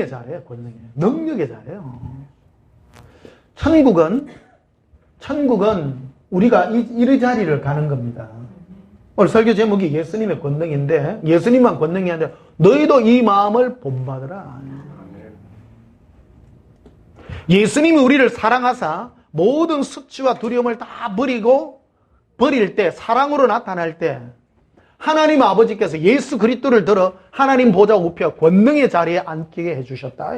자리예요. 권능의 능력의 자리예요. 천국은 우리가 이 자리를 가는 겁니다. 오늘 설교 제목이 예수님의 권능인데, 예수님만 권능이 아니라 너희도 이 마음을 본받으라. 예수님이 우리를 사랑하사 모든 수치와 두려움을 다 버릴 때, 사랑으로 나타날 때 하나님 아버지께서 예수 그리스도를 들어 하나님 보좌 우편 권능의 자리에 앉게 해주셨다.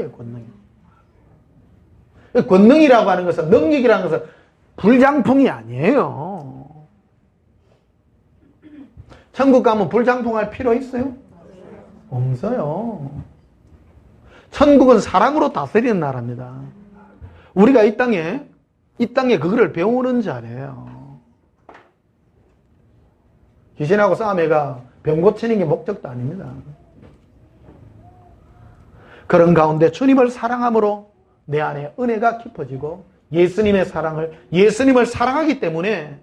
권능이라고 하는 것은, 능력이라는 것은 불장풍이 아니에요. 천국 가면 불장풍할 필요 있어요? 없어요. 천국은 사랑으로 다스리는 나라입니다. 우리가 이 땅에 그거를 배우는 자리예요. 귀신하고 싸움해가 병 고치는 게 목적도 아닙니다. 그런 가운데 주님을 사랑함으로 내 안에 은혜가 깊어지고, 예수님을 사랑하기 때문에,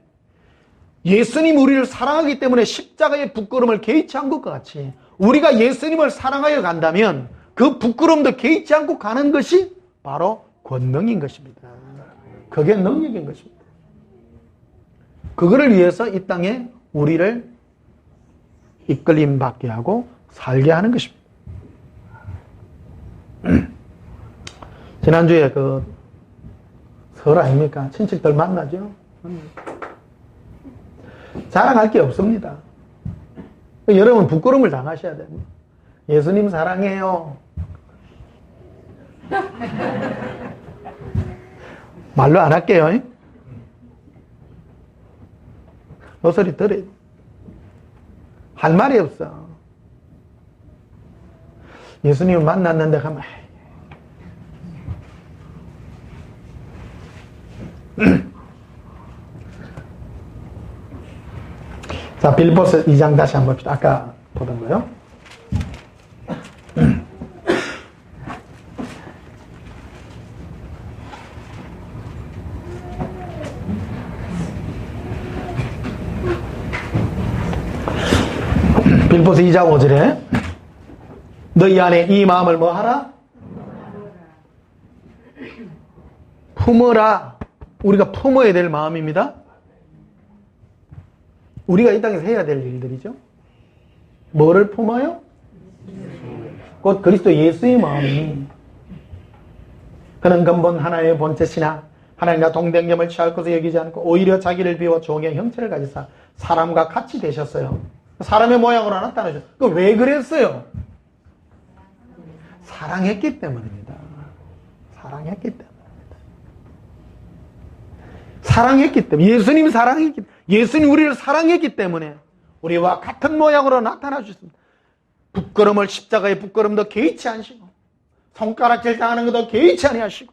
예수님 우리를 사랑하기 때문에 십자가의 부끄러움을 개의치 않을 것 같이, 우리가 예수님을 사랑하여 간다면 그 부끄러움도 개의치 않고 가는 것이 바로 권능인 것입니다. 그게 능력인 것입니다. 그거를 위해서 이 땅에 우리를 이끌림 받게 하고 살게 하는 것입니다. 지난주에 설 아닙니까? 친척들 만나죠? 자랑할 게 없습니다. 여러분 부끄러움을 당하셔야 됩니다. 예수님 사랑해요. 말로 안 할게요. 소리 들어요. 할 말이 없어. 예수님을 만났는데 가면 자, 빌보스 2장 다시 한번 봅시다. 아까 보던 거요. 디모데후서 2장 5절에 너희 안에 이 마음을 뭐 하라? 품어라. 우리가 품어야 될 마음입니다. 우리가 이 땅에서 해야 될 일들이죠. 뭐를 품어요? 곧 그리스도 예수의 마음이니 그는 근본 하나의 본체시나 하나님과 동등됨을 취할 것을 여기지 않고 오히려 자기를 비워 종의 형체를 가지사 사람과 같이 되셨어요. 사람의 모양으로 나타나셨어요. 그 왜 그랬어요? 사랑했기 때문입니다. 사랑했기 때문입니다. 사랑했기 때문에 예수님 사랑했기 예수님 우리를 사랑했기 때문에 우리와 같은 모양으로 나타나 주셨습니다. 부끄러움을 십자가의 부끄러움도 개의치 않으시고 손가락질 당하는 것도 개의치 아니하시고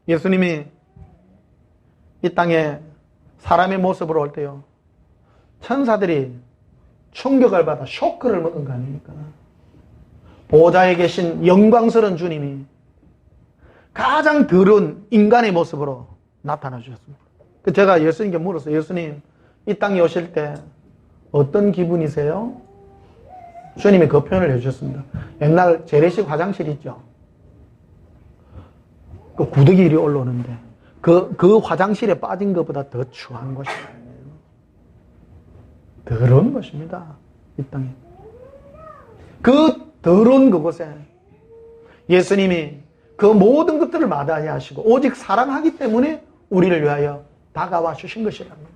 예수님이 이 땅에 사람의 모습으로 올 때요 천사들이 충격을 받아 쇼크를 먹은 거 아닙니까? 보좌에 계신 영광스러운 주님이 가장 더러운 인간의 모습으로 나타나 주셨습니다. 제가 예수님께 물었어요. 예수님, 이 땅에 오실 때 어떤 기분이세요? 주님이 그 표현을 해주셨습니다. 옛날 재래식 화장실 있죠? 그 구더기 이리 올라오는데 그 화장실에 빠진 것보다 더 추한 것이 아니에요. 더러운 것입니다. 이 땅에. 그 더러운 그곳에 예수님이 그 모든 것들을 마다하지 하시고 오직 사랑하기 때문에 우리를 위하여 다가와 주신 것이랍니다.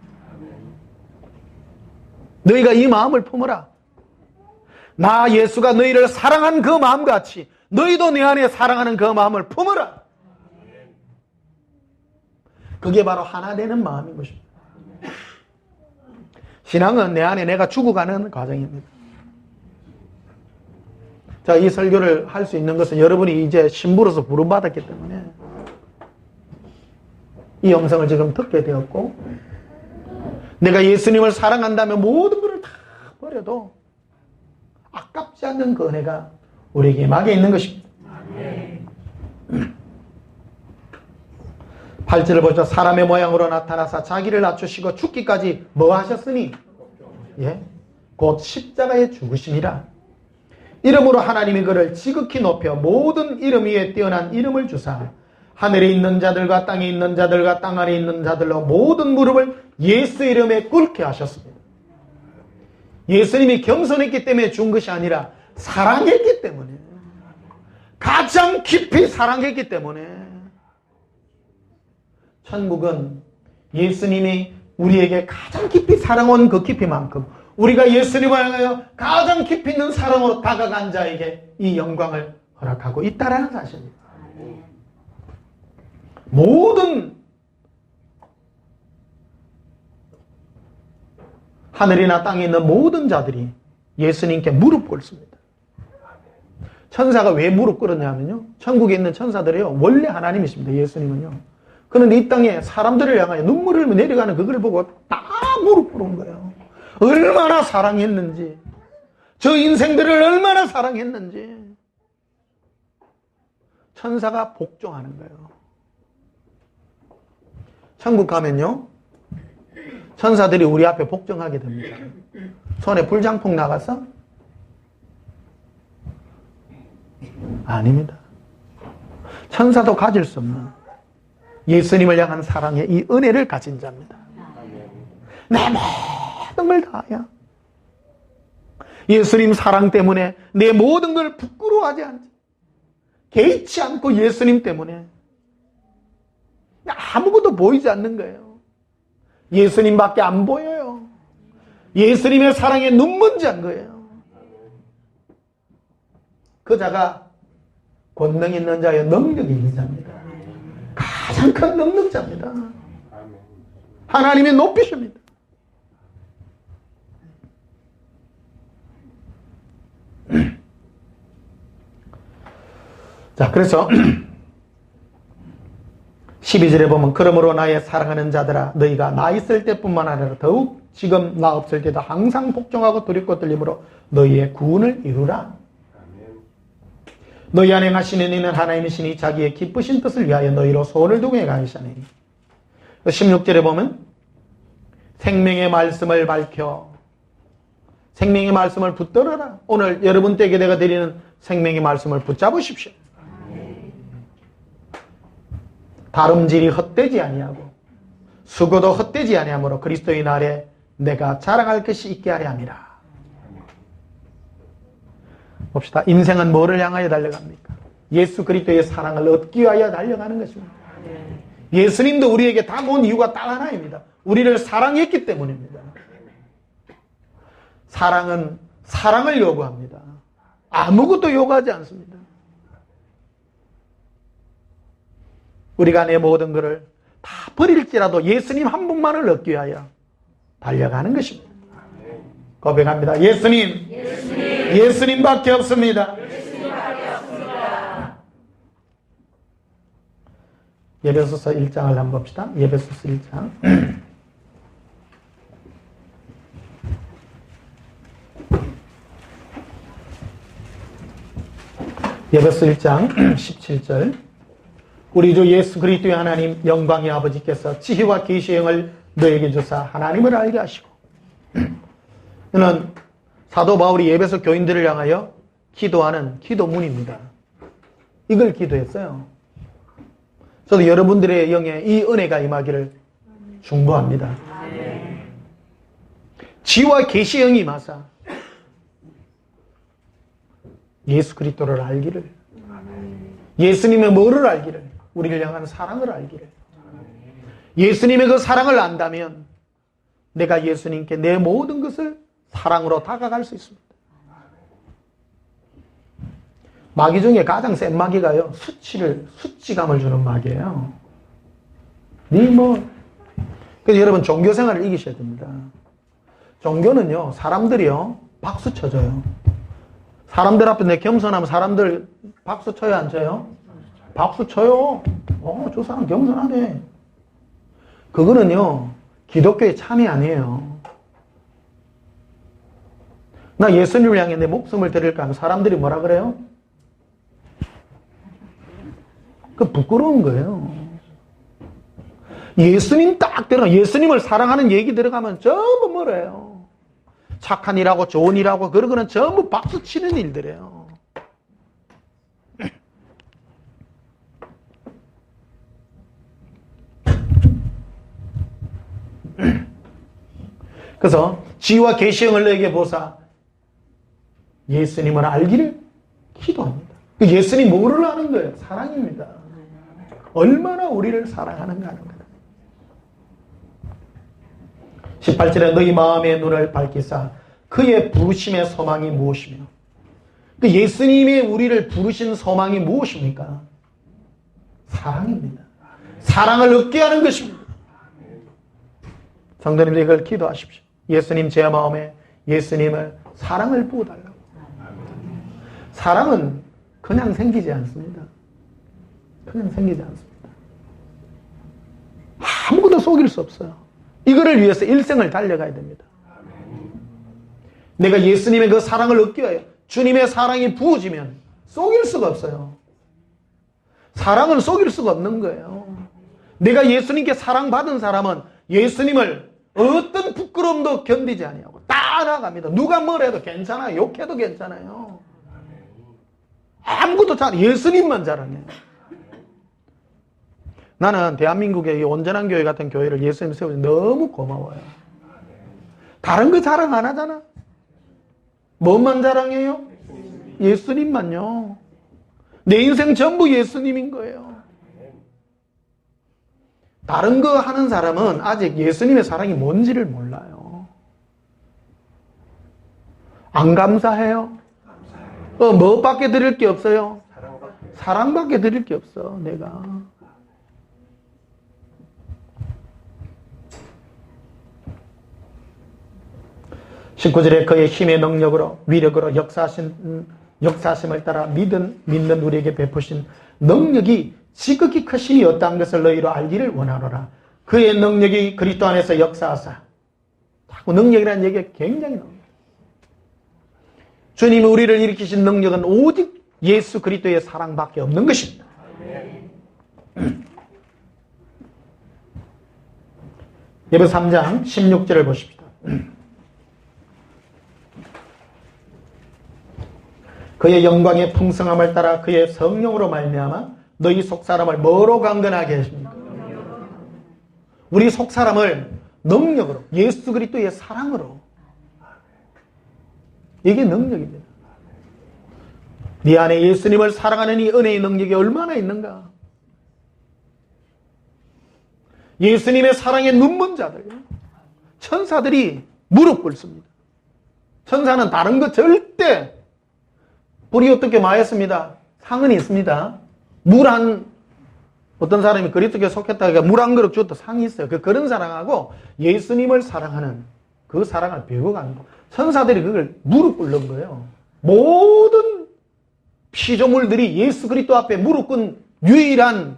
너희가 이 마음을 품어라. 나 예수가 너희를 사랑한 그 마음같이 너희도 내 안에 사랑하는 그 마음을 품어라. 그게 바로 하나 되는 마음인 것입니다. 신앙은 내 안에 내가 죽어가는 과정입니다. 자, 이 설교를 할 수 있는 것은 여러분이 이제 신부로서 부름받았기 때문에 이 영상을 지금 듣게 되었고 내가 예수님을 사랑한다면 모든 것을 다 버려도 아깝지 않는 그 은혜가 우리에게 막에 있는 것입니다. 8절을 보죠. 사람의 모양으로 나타나사 자기를 낮추시고 죽기까지 뭐 하셨으니? 예? 곧 십자가에 죽으심이라. 이름으로 하나님이 그를 지극히 높여 모든 이름 위에 뛰어난 이름을 주사 하늘에 있는 자들과 땅에 있는 자들과 땅 아래 있는 자들로 모든 무릎을 예수 이름에 꿇게 하셨습니다. 예수님이 겸손했기 때문에 준 것이 아니라 사랑했기 때문에 가장 깊이 사랑했기 때문에 천국은 예수님이 우리에게 가장 깊이 사랑한 그 깊이만큼 우리가 예수님을 향하여 가장 깊이 있는 사랑으로 다가간 자에게 이 영광을 허락하고 있다라는 사실입니다. 모든 하늘이나 땅에 있는 모든 자들이 예수님께 무릎 꿇습니다. 천사가 왜 무릎 꿇었냐면요. 천국에 있는 천사들이요. 원래 하나님이십니다. 예수님은요. 그런데 이 땅에 사람들을 향하여 눈물을 내려가는 그걸 보고 다 무릎 꿇은 거예요. 얼마나 사랑했는지, 저 인생들을 얼마나 사랑했는지 천사가 복종하는 거예요. 천국 가면요 천사들이 우리 앞에 복종하게 됩니다. 손에 불장풍 나가서? 아닙니다. 천사도 가질 수 없는 예수님을 향한 사랑의 이 은혜를 가진 자입니다. 내 모든 걸 다하여 예수님 사랑 때문에 내 모든 걸 부끄러워하지 않지, 개의치 않고 예수님 때문에 아무것도 보이지 않는 거예요. 예수님밖에 안 보여요. 예수님의 사랑에 눈먼지한 거예요. 그 자가 권능 있는 자여 능력이 있는 자입니다. 가장 큰 능력자입니다. 하나님의 높이십니다. 자, 그래서 12절에 보면 그러므로 나의 사랑하는 자들아 너희가 나 있을 때뿐만 아니라 더욱 지금 나 없을 때도 항상 복종하고 두렵고 떨림으로 너희의 구원을 이루라. 너희 안에 하시는 이는 하나님이시니 자기의 기쁘신 뜻을 위하여 너희로 소원을 두고 행하시나니. 16절에 보면 생명의 말씀을 밝혀 생명의 말씀을 붙들어라. 오늘 여러분에게 내가 드리는 생명의 말씀을 붙잡으십시오. 다름질이 헛되지 아니하고 수고도 헛되지 아니하므로 그리스도의 날에 내가 자랑할 것이 있게 하려 함이라. 봅시다. 인생은 뭐를 향하여 달려갑니까? 예수 그리스도의 사랑을 얻기 위하여 달려가는 것입니다. 예수님도 우리에게 다가온 이유가 딱 하나입니다. 우리를 사랑했기 때문입니다. 사랑은 사랑을 요구합니다. 아무것도 요구하지 않습니다. 우리가 내 모든 것을 다 버릴지라도 예수님 한 분만을 얻기 위하여 달려가는 것입니다. 고백합니다. 예수님밖에 없습니다. 에베소서 1장을 한번 봅시다. 에베소서 1장. 에베소 1장 17절. 우리 주 예수 그리스도의 하나님 영광의 아버지께서 지혜와 계시의 영을 너에게 주사 하나님을 알게 하시고. 이는 사도 바울이 에베소 교인들을 향하여 기도하는 기도문입니다. 이걸 기도했어요. 저도 여러분들의 영에 이 은혜가 임하기를 중보합니다. 지혜와 계시의 영이 임하사 예수 그리스도를 알기를, 예수님의 뭐를 알기를, 우리를 향한 사랑을 알기를. 예수님의 그 사랑을 안다면 내가 예수님께 내 모든 것을 사랑으로 다가갈 수 있습니다. 마귀 중에 가장 센 마귀가요, 수치감을 주는 마귀예요. 그래서 여러분 종교 생활을 이기셔야 됩니다. 종교는요, 사람들이요, 박수 쳐줘요. 사람들 앞에 내 겸손하면 사람들 박수 쳐요, 안 쳐요? 박수 쳐요. 저 사람 겸손하네. 그거는요, 기독교의 참이 아니에요. 나 예수님을 향해 내 목숨을 드릴까 하면 사람들이 뭐라 그래요? 그 부끄러운 거예요. 예수님 딱 들어가, 예수님을 사랑하는 얘기 들어가면 전부 뭐래요? 착한 일하고 좋은 일하고 그런 거는 전부 박수 치는 일들이에요. 그래서 지혜와 계시의 영을 너에게 보사 예수님을 알기를 기도합니다. 예수님 뭐를 아는 거예요? 사랑입니다. 얼마나 우리를 사랑하는가 하는 거예요. 18절에 너희 마음의 눈을 밝히사 그의 부르심의 소망이 무엇이며, 그 예수님이 우리를 부르신 소망이 무엇입니까? 사랑입니다. 사랑을 얻게 하는 것입니다. 성도님들 이걸 기도하십시오. 예수님 제 마음에 예수님을 사랑을 부어달라고. 사랑은 그냥 생기지 않습니다. 그냥 생기지 않습니다. 아무것도 속일 수 없어요. 이거를 위해서 일생을 달려가야 됩니다. 내가 예수님의 그 사랑을 얻기 위하여 주님의 사랑이 부어지면 속일 수가 없어요. 사랑은 속일 수가 없는 거예요. 내가 예수님께 사랑받은 사람은 예수님을 어떤 부끄러움도 견디지 아니하고 다 나갑니다. 누가 뭐래도 괜찮아요. 욕해도 괜찮아요. 아무것도 잘, 예수님만 자랑해요. 나는 대한민국의 이 온전한 교회 같은 교회를 예수님 세우지 너무 고마워요. 다른 거 자랑 안 하잖아. 뭐만 자랑해요? 예수님만요. 내 인생 전부 예수님인 거예요. 다른 거 하는 사람은 아직 예수님의 사랑이 뭔지를 몰라요. 안 감사해요? 뭐밖에 드릴 게 없어요? 사랑밖에 드릴 게 없어, 내가. (19절에) 그의 힘의 능력으로 위력으로 역사하심을 따라 믿는 우리에게 베푸신 능력이 지극히 크심이 어떠한 것을 너희로 알기를 원하노라. 그의 능력이 그리스도 안에서 역사하사. 자꾸 능력이라는 얘기가 굉장히 나옵니다. 주님이 우리를 일으키신 능력은 오직 예수 그리스도의 사랑밖에 없는 것입니다. 예배소 3장 16절을 보십시다. 그의 영광의 풍성함을 따라 그의 성령으로 말미암아 너희 속사람을 뭐로 강건하게 하십니까? 우리 속사람을 능력으로, 예수 그리스도의 사랑으로. 이게 능력입니다. 네 안에 예수님을 사랑하는 이 은혜의 능력이 얼마나 있는가? 예수님의 사랑에 눈먼 자들, 천사들이 무릎 꿇습니다. 천사는 다른 거 절대, 불이 어떻게 마였습니다. 상은 있습니다. 어떤 사람이 그리스도께 속했다가 물 한 그릇 줬다 상이 있어요. 그런 사랑하고 예수님을 사랑하는 그 사랑을 배우고 가는 거. 천사들이 그걸 무릎 꿇는 거예요. 모든 피조물들이 예수 그리스도 앞에 무릎 꿇은 유일한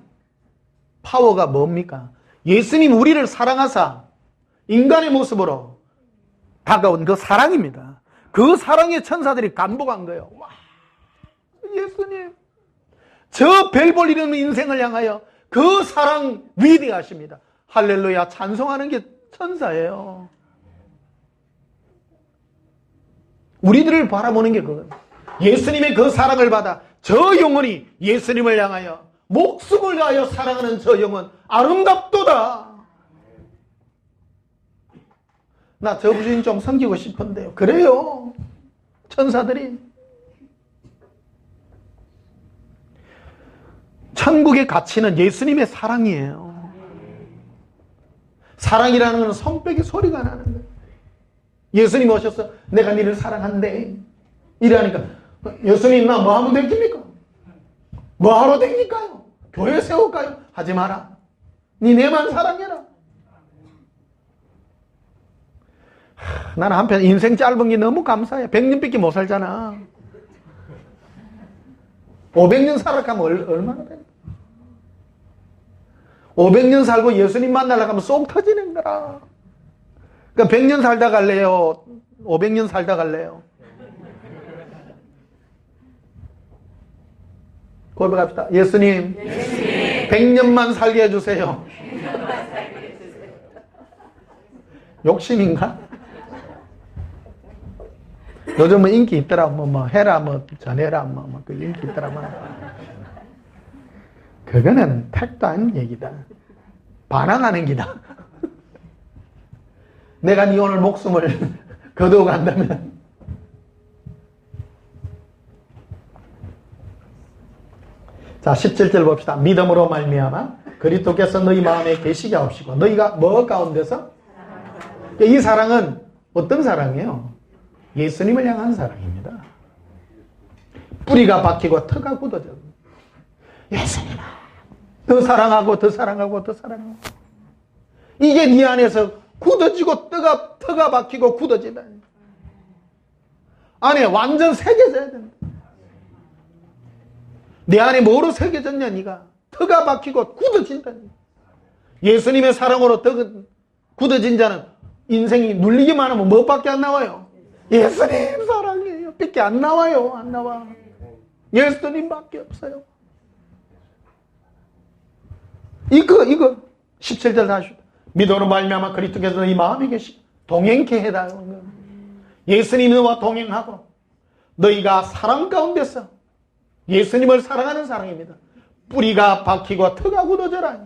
파워가 뭡니까? 예수님 우리를 사랑하사 인간의 모습으로 다가온 그 사랑입니다. 그 사랑에 천사들이 감복한 거예요. 와, 예수님, 저 별 볼 일 없는 인생을 향하여 그 사랑 위대하십니다. 할렐루야, 찬송하는 게 천사예요. 우리들을 바라보는 게 그거예요. 예수님의 그 사랑을 받아 저 영혼이 예수님을 향하여 목숨을 다하여 사랑하는 저 영혼 아름답도다. 나 저 부인 좀 섬기고 싶은데요. 그래요. 천사들이. 천국의 가치는 예수님의 사랑이에요. 사랑이라는 건 성벽의 소리가 나는 거예요. 예수님 오셔서 내가 너를 사랑한대. 이러니까 예수님 나 뭐 하면 됩니까? 뭐 하러 됩니까요? 교회 세울까요? 하지 마라. 니 내만 사랑해라. 나는 한편 인생 짧은 게 너무 감사해. 100년밖에 못 살잖아. 500년 살아가면 얼마나 돼? 500년 살고 예수님 만나려고 하면 쏙 터지는 거라. 그러니까 100년 살다 갈래요? 500년 살다 갈래요? 고백합시다. 예수님, 100년만 살게 해주세요. 욕심인가? 요즘은 인기 있더라. 뭐 해라, 뭐 전해라, 그 인기 있더라. 그거는 택도 아닌 얘기다. 반항하는 기다. 내가 네 오늘 목숨을 거두어 간다면. 자, 17절 봅시다. 믿음으로 말미암아 그리스도께서 너희 마음에 계시게 하옵시고 너희가 뭐 가운데서? 이 사랑은 어떤 사랑이에요? 예수님을 향한 사랑입니다. 뿌리가 박히고 터가 굳어져. 예수님아, 더 사랑하고 더 사랑하고 더 사랑하고. 이게 네 안에서 굳어지고 터가 박히고 굳어지다. 안에 완전 새겨져야 된다. 내 안에 뭐로 새겨졌냐, 네가? 터가 박히고 굳어진다. 예수님의 사랑으로 굳어진 자는 인생이 눌리기만 하면 뭐밖에 안 나와요? 예수님 사랑해요. 밖에 안 나와요. 안 나와. 예수님밖에 없어요. 이거 17절 다시 믿음으로 말미암아 그리스도께서 너희 마음에 계시 동행케 해다. 예수님이 너와 동행하고 너희가 사랑 가운데서 예수님을 사랑하는 사랑입니다. 뿌리가 박히고 터가 굳어져라.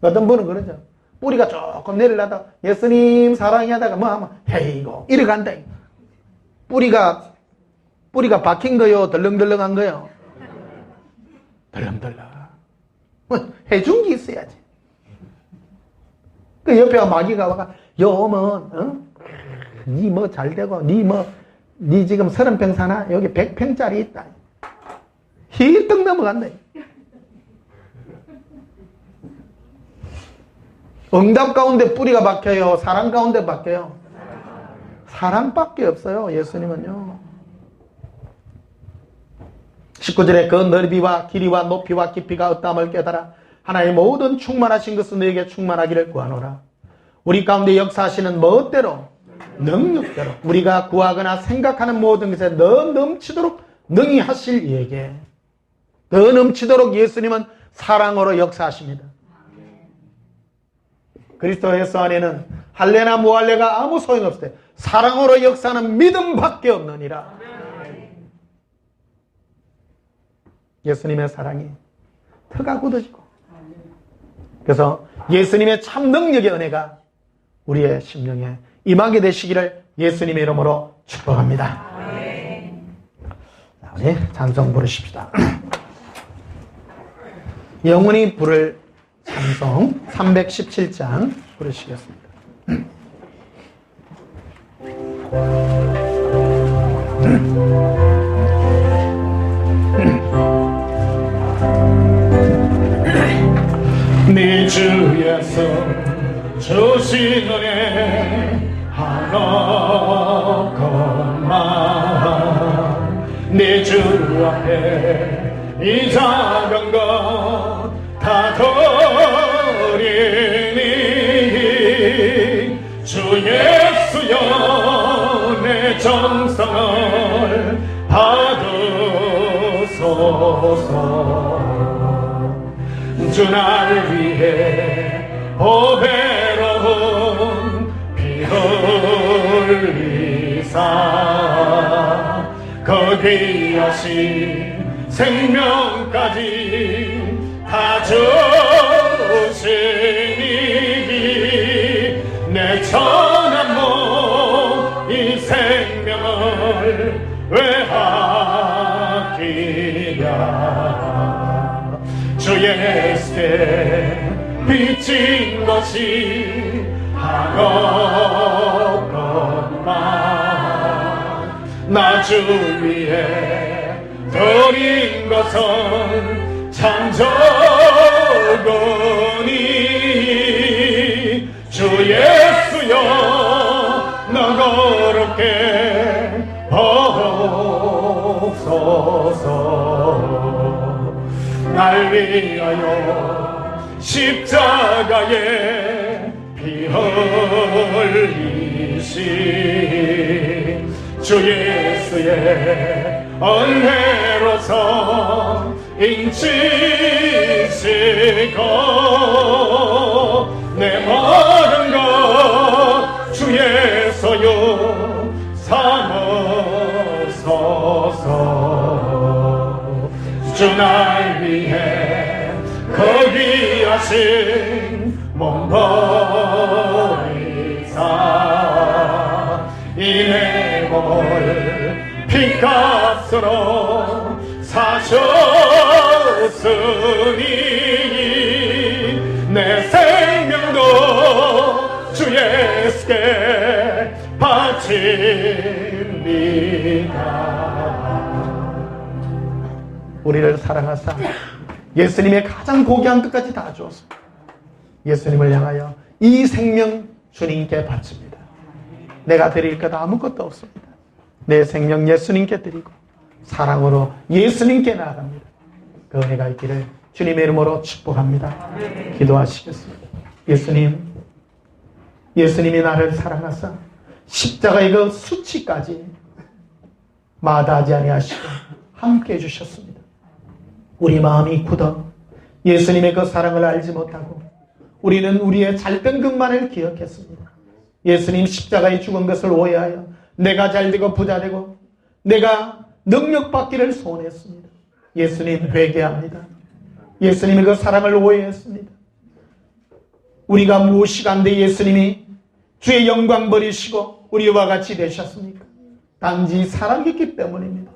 어떤 분은 그러죠. 뿌리가 조금 내리려다가 예수님 사랑해 하다가 뭐 하면 헤이고 이래 간다. 뿌리가 박힌 거요? 덜렁덜렁한 거요? 덜렁덜렁. 뭐 해준 게 있어야지. 그 옆에 마귀가 와가 요먼 니 뭐 잘되고 니 지금 30평 사나? 여기 100평짜리 있다. 힐떡 넘어간다. 응답 가운데 뿌리가 박혀요? 사랑 가운데 박혀요? 사랑밖에 없어요. 예수님은요. 19절에 그 넓이와 길이와 높이와 깊이가 어떠함을 깨달아 하나의 모든 충만하신 것은 너에게 충만하기를 구하노라. 우리 가운데 역사하시는 멋대로 능력대로 우리가 구하거나 생각하는 모든 것에 더 넘치도록 능히 하실 이에게 더 넘치도록 예수님은 사랑으로 역사하십니다. 그리스도 예수 안에는 할례나 무할례가 아무 소용없을 때 사랑으로 역사하는 믿음밖에 없느니라. 예수님의 사랑이 터가 굳어지고, 그래서 예수님의 참 능력의 은혜가 우리의 심령에 임하게 되시기를 예수님의 이름으로 축복합니다. 자, 우리 찬송 부르십시다. 영원히 부를 찬송 317장 부르시겠습니다. 네 주에서 주신 은혜 하나것만 내 주 앞에 이 작은 것 다 드리니 주 예수여 내 정성을 받으소서. 주 나를 위해 보배로운 피 흘리사 그 귀하신 생명까지 다 주시니 내 천한 몸 이 생명을 왜 아끼랴. 주 예수께 비친 것이 하나것만 나 주 위해 드린 것은 참 적으니 주 예수여 너그럽게 보소서. 날 위하여 십자가에 피 흘리신 주 예수의 은혜로서 인치시고 내 모든 것 주에서요 삼으소서. 주 날 위해 거기하신 몸 버리사 이 내 몸을 피값으로 사셨으니 내 생명도 주 예수께 바칩니다. 우리를 사랑하사 예수님의 가장 고귀한 것까지 다 주어서 예수님을 향하여 이 생명 주님께 바칩니다. 내가 드릴 것 아무것도 없습니다. 내 생명 예수님께 드리고 사랑으로 예수님께 나아갑니다. 그 은혜가 있기를 주님의 이름으로 축복합니다. 기도하시겠습니다. 예수님이 나를 사랑하사 십자가의 그 수치까지 마다하지 아니하시고 함께 해주셨습니다. 우리 마음이 굳어 예수님의 그 사랑을 알지 못하고 우리는 우리의 잘된 것만을 기억했습니다. 예수님 십자가에 죽은 것을 오해하여 내가 잘되고 부자되고 내가 능력받기를 소원했습니다. 예수님 회개합니다. 예수님의 그 사랑을 오해했습니다. 우리가 무엇이 간데 예수님이 주의 영광 버리시고 우리와 같이 되셨습니까? 단지 사랑했기 때문입니다.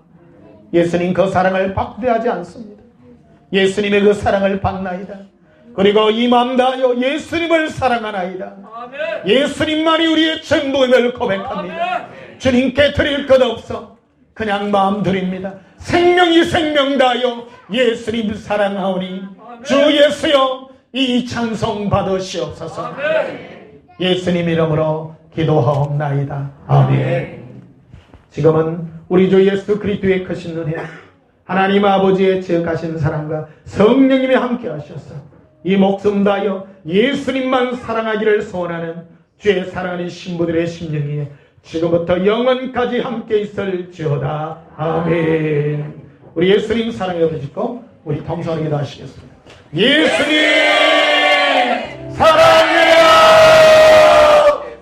예수님 그 사랑을 박대하지 않습니다. 예수님의 그 사랑을 받나이다. 그리고 이 마음 다하여 예수님을 사랑하나이다. 예수님만이 우리의 전부임을 고백합니다. 주님께 드릴 것 없어 그냥 마음 드립니다. 생명이 생명 다하여 예수님 사랑하오니 주 예수여 이 찬송 받으시옵소서. 예수님 이름으로 기도하옵나이다. 아멘. 지금은 우리 주 예수 그리스도의 크신 은혜, 하나님 아버지의 지극하신 사랑과 성령님이 함께 하셔서 이 목숨 다하여 예수님만 사랑하기를 소원하는 주의 사랑하는 신부들의 심령이 지금부터 영원까지 함께 있을지어다. 아멘. 우리 예수님 사랑해 주시고 우리 통성으로 기도하시겠습니다. 예수님 사랑해요.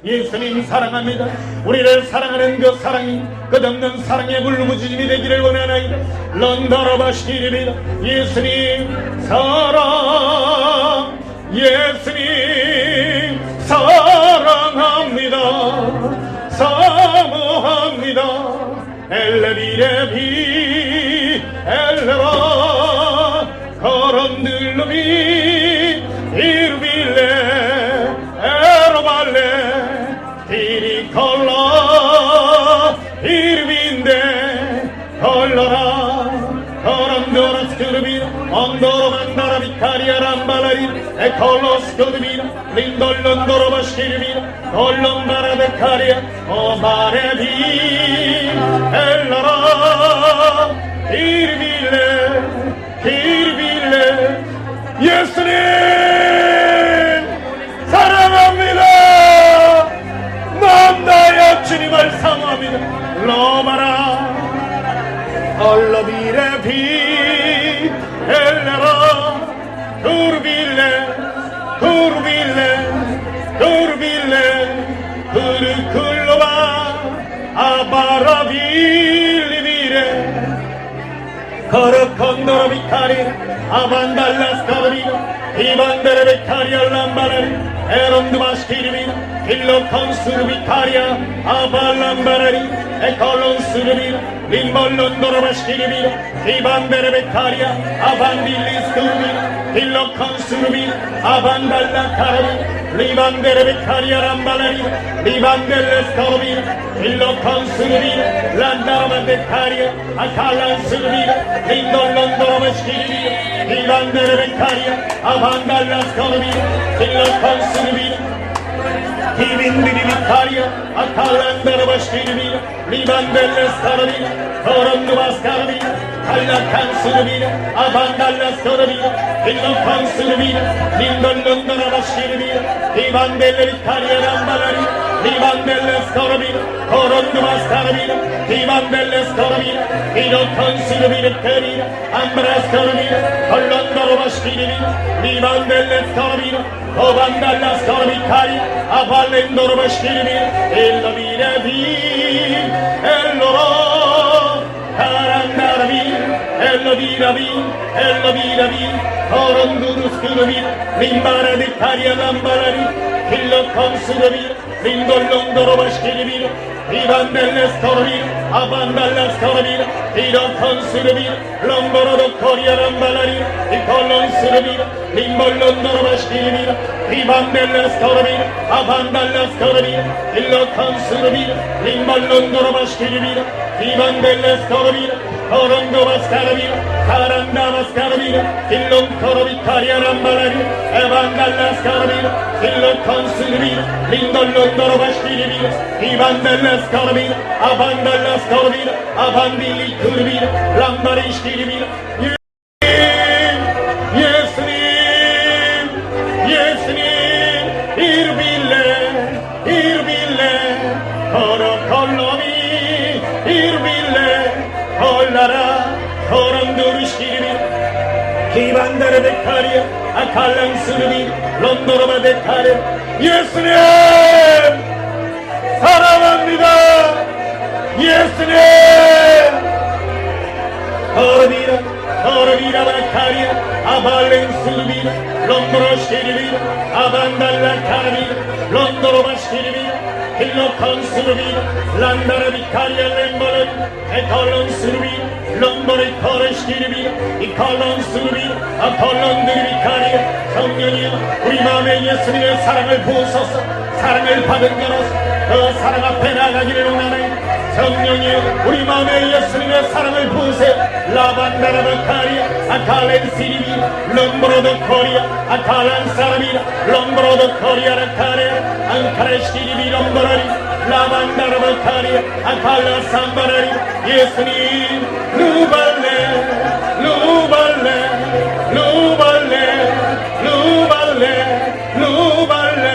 예수님 사랑합니다. 우리를 사랑하는 그 사랑이 끝없는 사랑의 물부짖음이 되기를 원하나이다. 런더러바시리입니다. 예수님 사랑, 예수님 사랑합니다. 사모합니다. 엘레비레비 엘레바 거런들름이 이르빌레 에로발레 디리컬라 이르빈데 걸러라 거런도라스크르비라 언도로만다라 비카리아람발라리 에콜로스크르비라 린돌론도로바시르비라 얼론바라데카리아 오바레비 엘라라 이르빌레 이르빌레 예수님 사랑합니다. 남다여 주님을 사모합니다. 로마라 얼러비레 비 엘레라 두르빌레 두르빌레 두르빌레 두르클로바 아바라빌리비레 거르콘도로비카리 아반달라스카르비나 이반데레베카리아 람바라리 에론드마스키리비나 힐로콘스르비카리아 아발람바라리 에콜론스르비나 림볼론도로바스키리비나 이반데레베카리아 아반딜리스크르비나 힐로콘스르비나 아반달라카라비나 리반데레베카리아 람바라리 리반델레스카르비나 힐로콘스르비나 란다라만데카리아 아칼란스르비나 린돌론도로바스키리비나 이반데레베카리아 아반달라스카르비나 힐로콘스르비나 디빈디리비카리아 아칼란다라바스키리비나 리반델레스카르비나 거런두바스카르비나 칼라칸스르비나 아반달라스카르비나 힐로콘스르비나 린돌론도라바스키리비나 이반델레비카리아 람바라리 리반델레스카르비나 거런두바스카르비나 이반델레스카르비나 힐로콘스르비나 테리나 암브라스카르비나 헐런도로바스키리비나 리반델레스카르비나 오반달라스카르비카리아 아발렌도로바스키리비나 엘로비레비 엘로로 카란다라비 엘로비라비 엘로비라비 거런두루스크르비나 림바라디카리아 람바라리 힐로콘스르비나 린돌롱도로바시키리비나 이반델레스코르비나 아반달라스코르비나 이로콘스르비나 롬보로도 코리아람발라리나 이콜론스르비나 림볼론도로바시키리비나 이반델레스코르비나 아반달라스코르비나 일로콘스르비나 림볼론도로바시키리비나 이반델레스코르비나 거론도바스카르비나 카란다바스카르비나 힐론코로비카리아람발라리 에반달라스카르비나 힐로콘스르비나 린돌론도로바시키리비나 이반델레스카르비나 아반달라스카르비나 아반딜리크르비나 람바리시키리비나 예수님 예수님 이르빌레 이르빌레 거로콜로미 이르빌레 헐라라 거런두르시키리비나 기반다르데카리아 아칼랑스르비나 론도로바데카리아 예수님 사랑합니다. 예수님 거르비라 거르비라 바카리아 아발렌스르비나 론도로시키리비나 아반달라카르비나 론도로바시키리비나 힐로콘스르비나 란다라비카리아 렘버른 에콜론스르비나 롬버리 코레시키리비나 이콜론스르비나 아콜론드리비카리아 성령이여 우리 마음에 예수님의 사랑을 부으소서. 사랑을 받은 자로서 그 사랑 앞에 나가기를 원하나니 성령이여 우리 마음에 예수님의 사랑을 부으세요. 라반다라바카리아 아칼렌시리비나 롬브로도 코리아 아칼란사라비나 롬브로도 코리아라카레아 안카레시리비 롬브라리 라반다라바카리아 아칼라삼바라리 예수님 루발레 루발레 루발레 루발레 루발레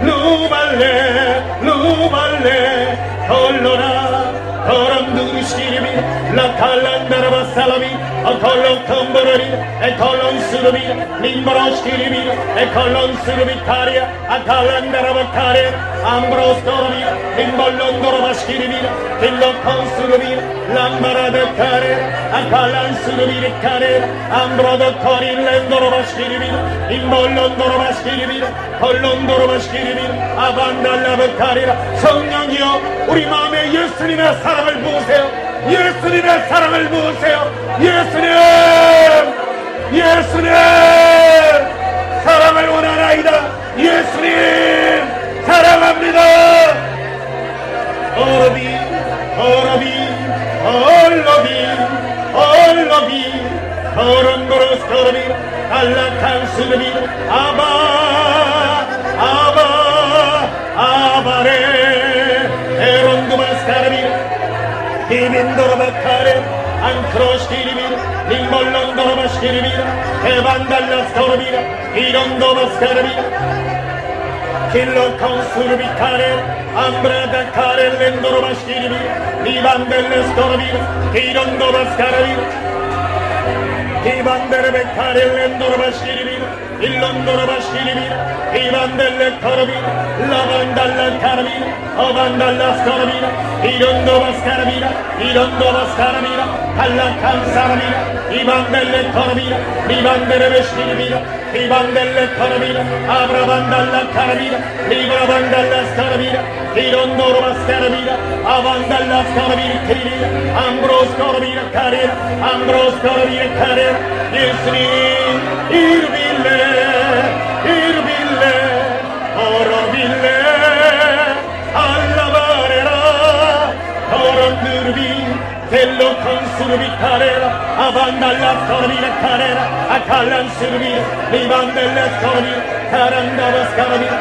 루발레 루발레 헐로라 거람두리 skiribi, la callandara salami, a colon comborari, e colon sulubi, limbro skiribi, e colon sulubi caria, a callandara vacaria, ambros corbi, limbollondoro maschiribi, illo consulubi, lambara de care, a calan sulubi de care, ambro de cori, lendoro maschiribi, imbollondoro maschiribi, collondoro maschiribi, abanda la vacaria, 성령이여 우리 마음에 예수님의 사랑을 부으세요. 예수님의 사랑을 부으세요. 예수님 사랑을 원하나이다. 예수님 사랑합니다. 얼러비 거런거러스거러비 알라칸스르비 아바레 에론두마스카르비 디민도로바카레 안크로시키리비라 림몰론도로바시키리비라 에반달라스코르비라 이론도바스카르비라 킬로콘수르비카레 암브라다카레 렌도로바시키리비라 리반델레스코르비라 이론도바스카르비라 디반데르베카레 렌도로바시키리비라 일론도로바시키리비라 이반델레 코르비라 라반달라 카르비라 어반달라 스코르비라 이론도바스카르비라 이론도바스카르비라 달라칸사르비라 이반델레 코르비라 리반데르베시키리비라 이반델레 코르비라 아브라반달라 카르비라 리브라반달라 스코르비라 이론도로바스카르비라 아반달라 스코르비라 키리라 암브로스 코르비라 카리라 암브로스 코르비라 카리라 예수님 이르빌레 어러빌레 알라바레라 어런드르비 델로콘수르비 카레라 아반달라 스코르비라 카레라 아칼란스르비 리반델레 스코르비라 카란다바스 카르비라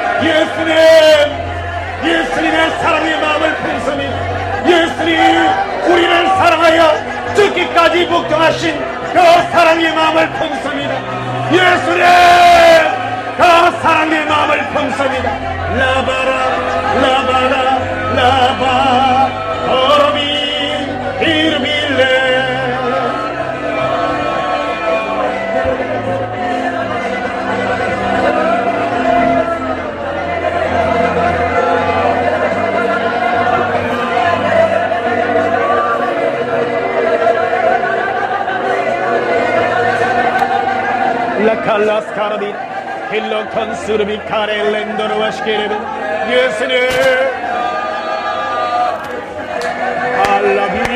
예수님의 사랑의 마음을 품습니다. 예수님 우리를 사랑하여 죽기까지 복종하신 그 사랑의 마음을 품습니다. 예수님 그 사랑의 마음을 품습니다. 라바라 어러비 이르빌레 라칼라스 카라비 힐로컨 수르비 카렐렌도르와 시케레비 예수님 알라비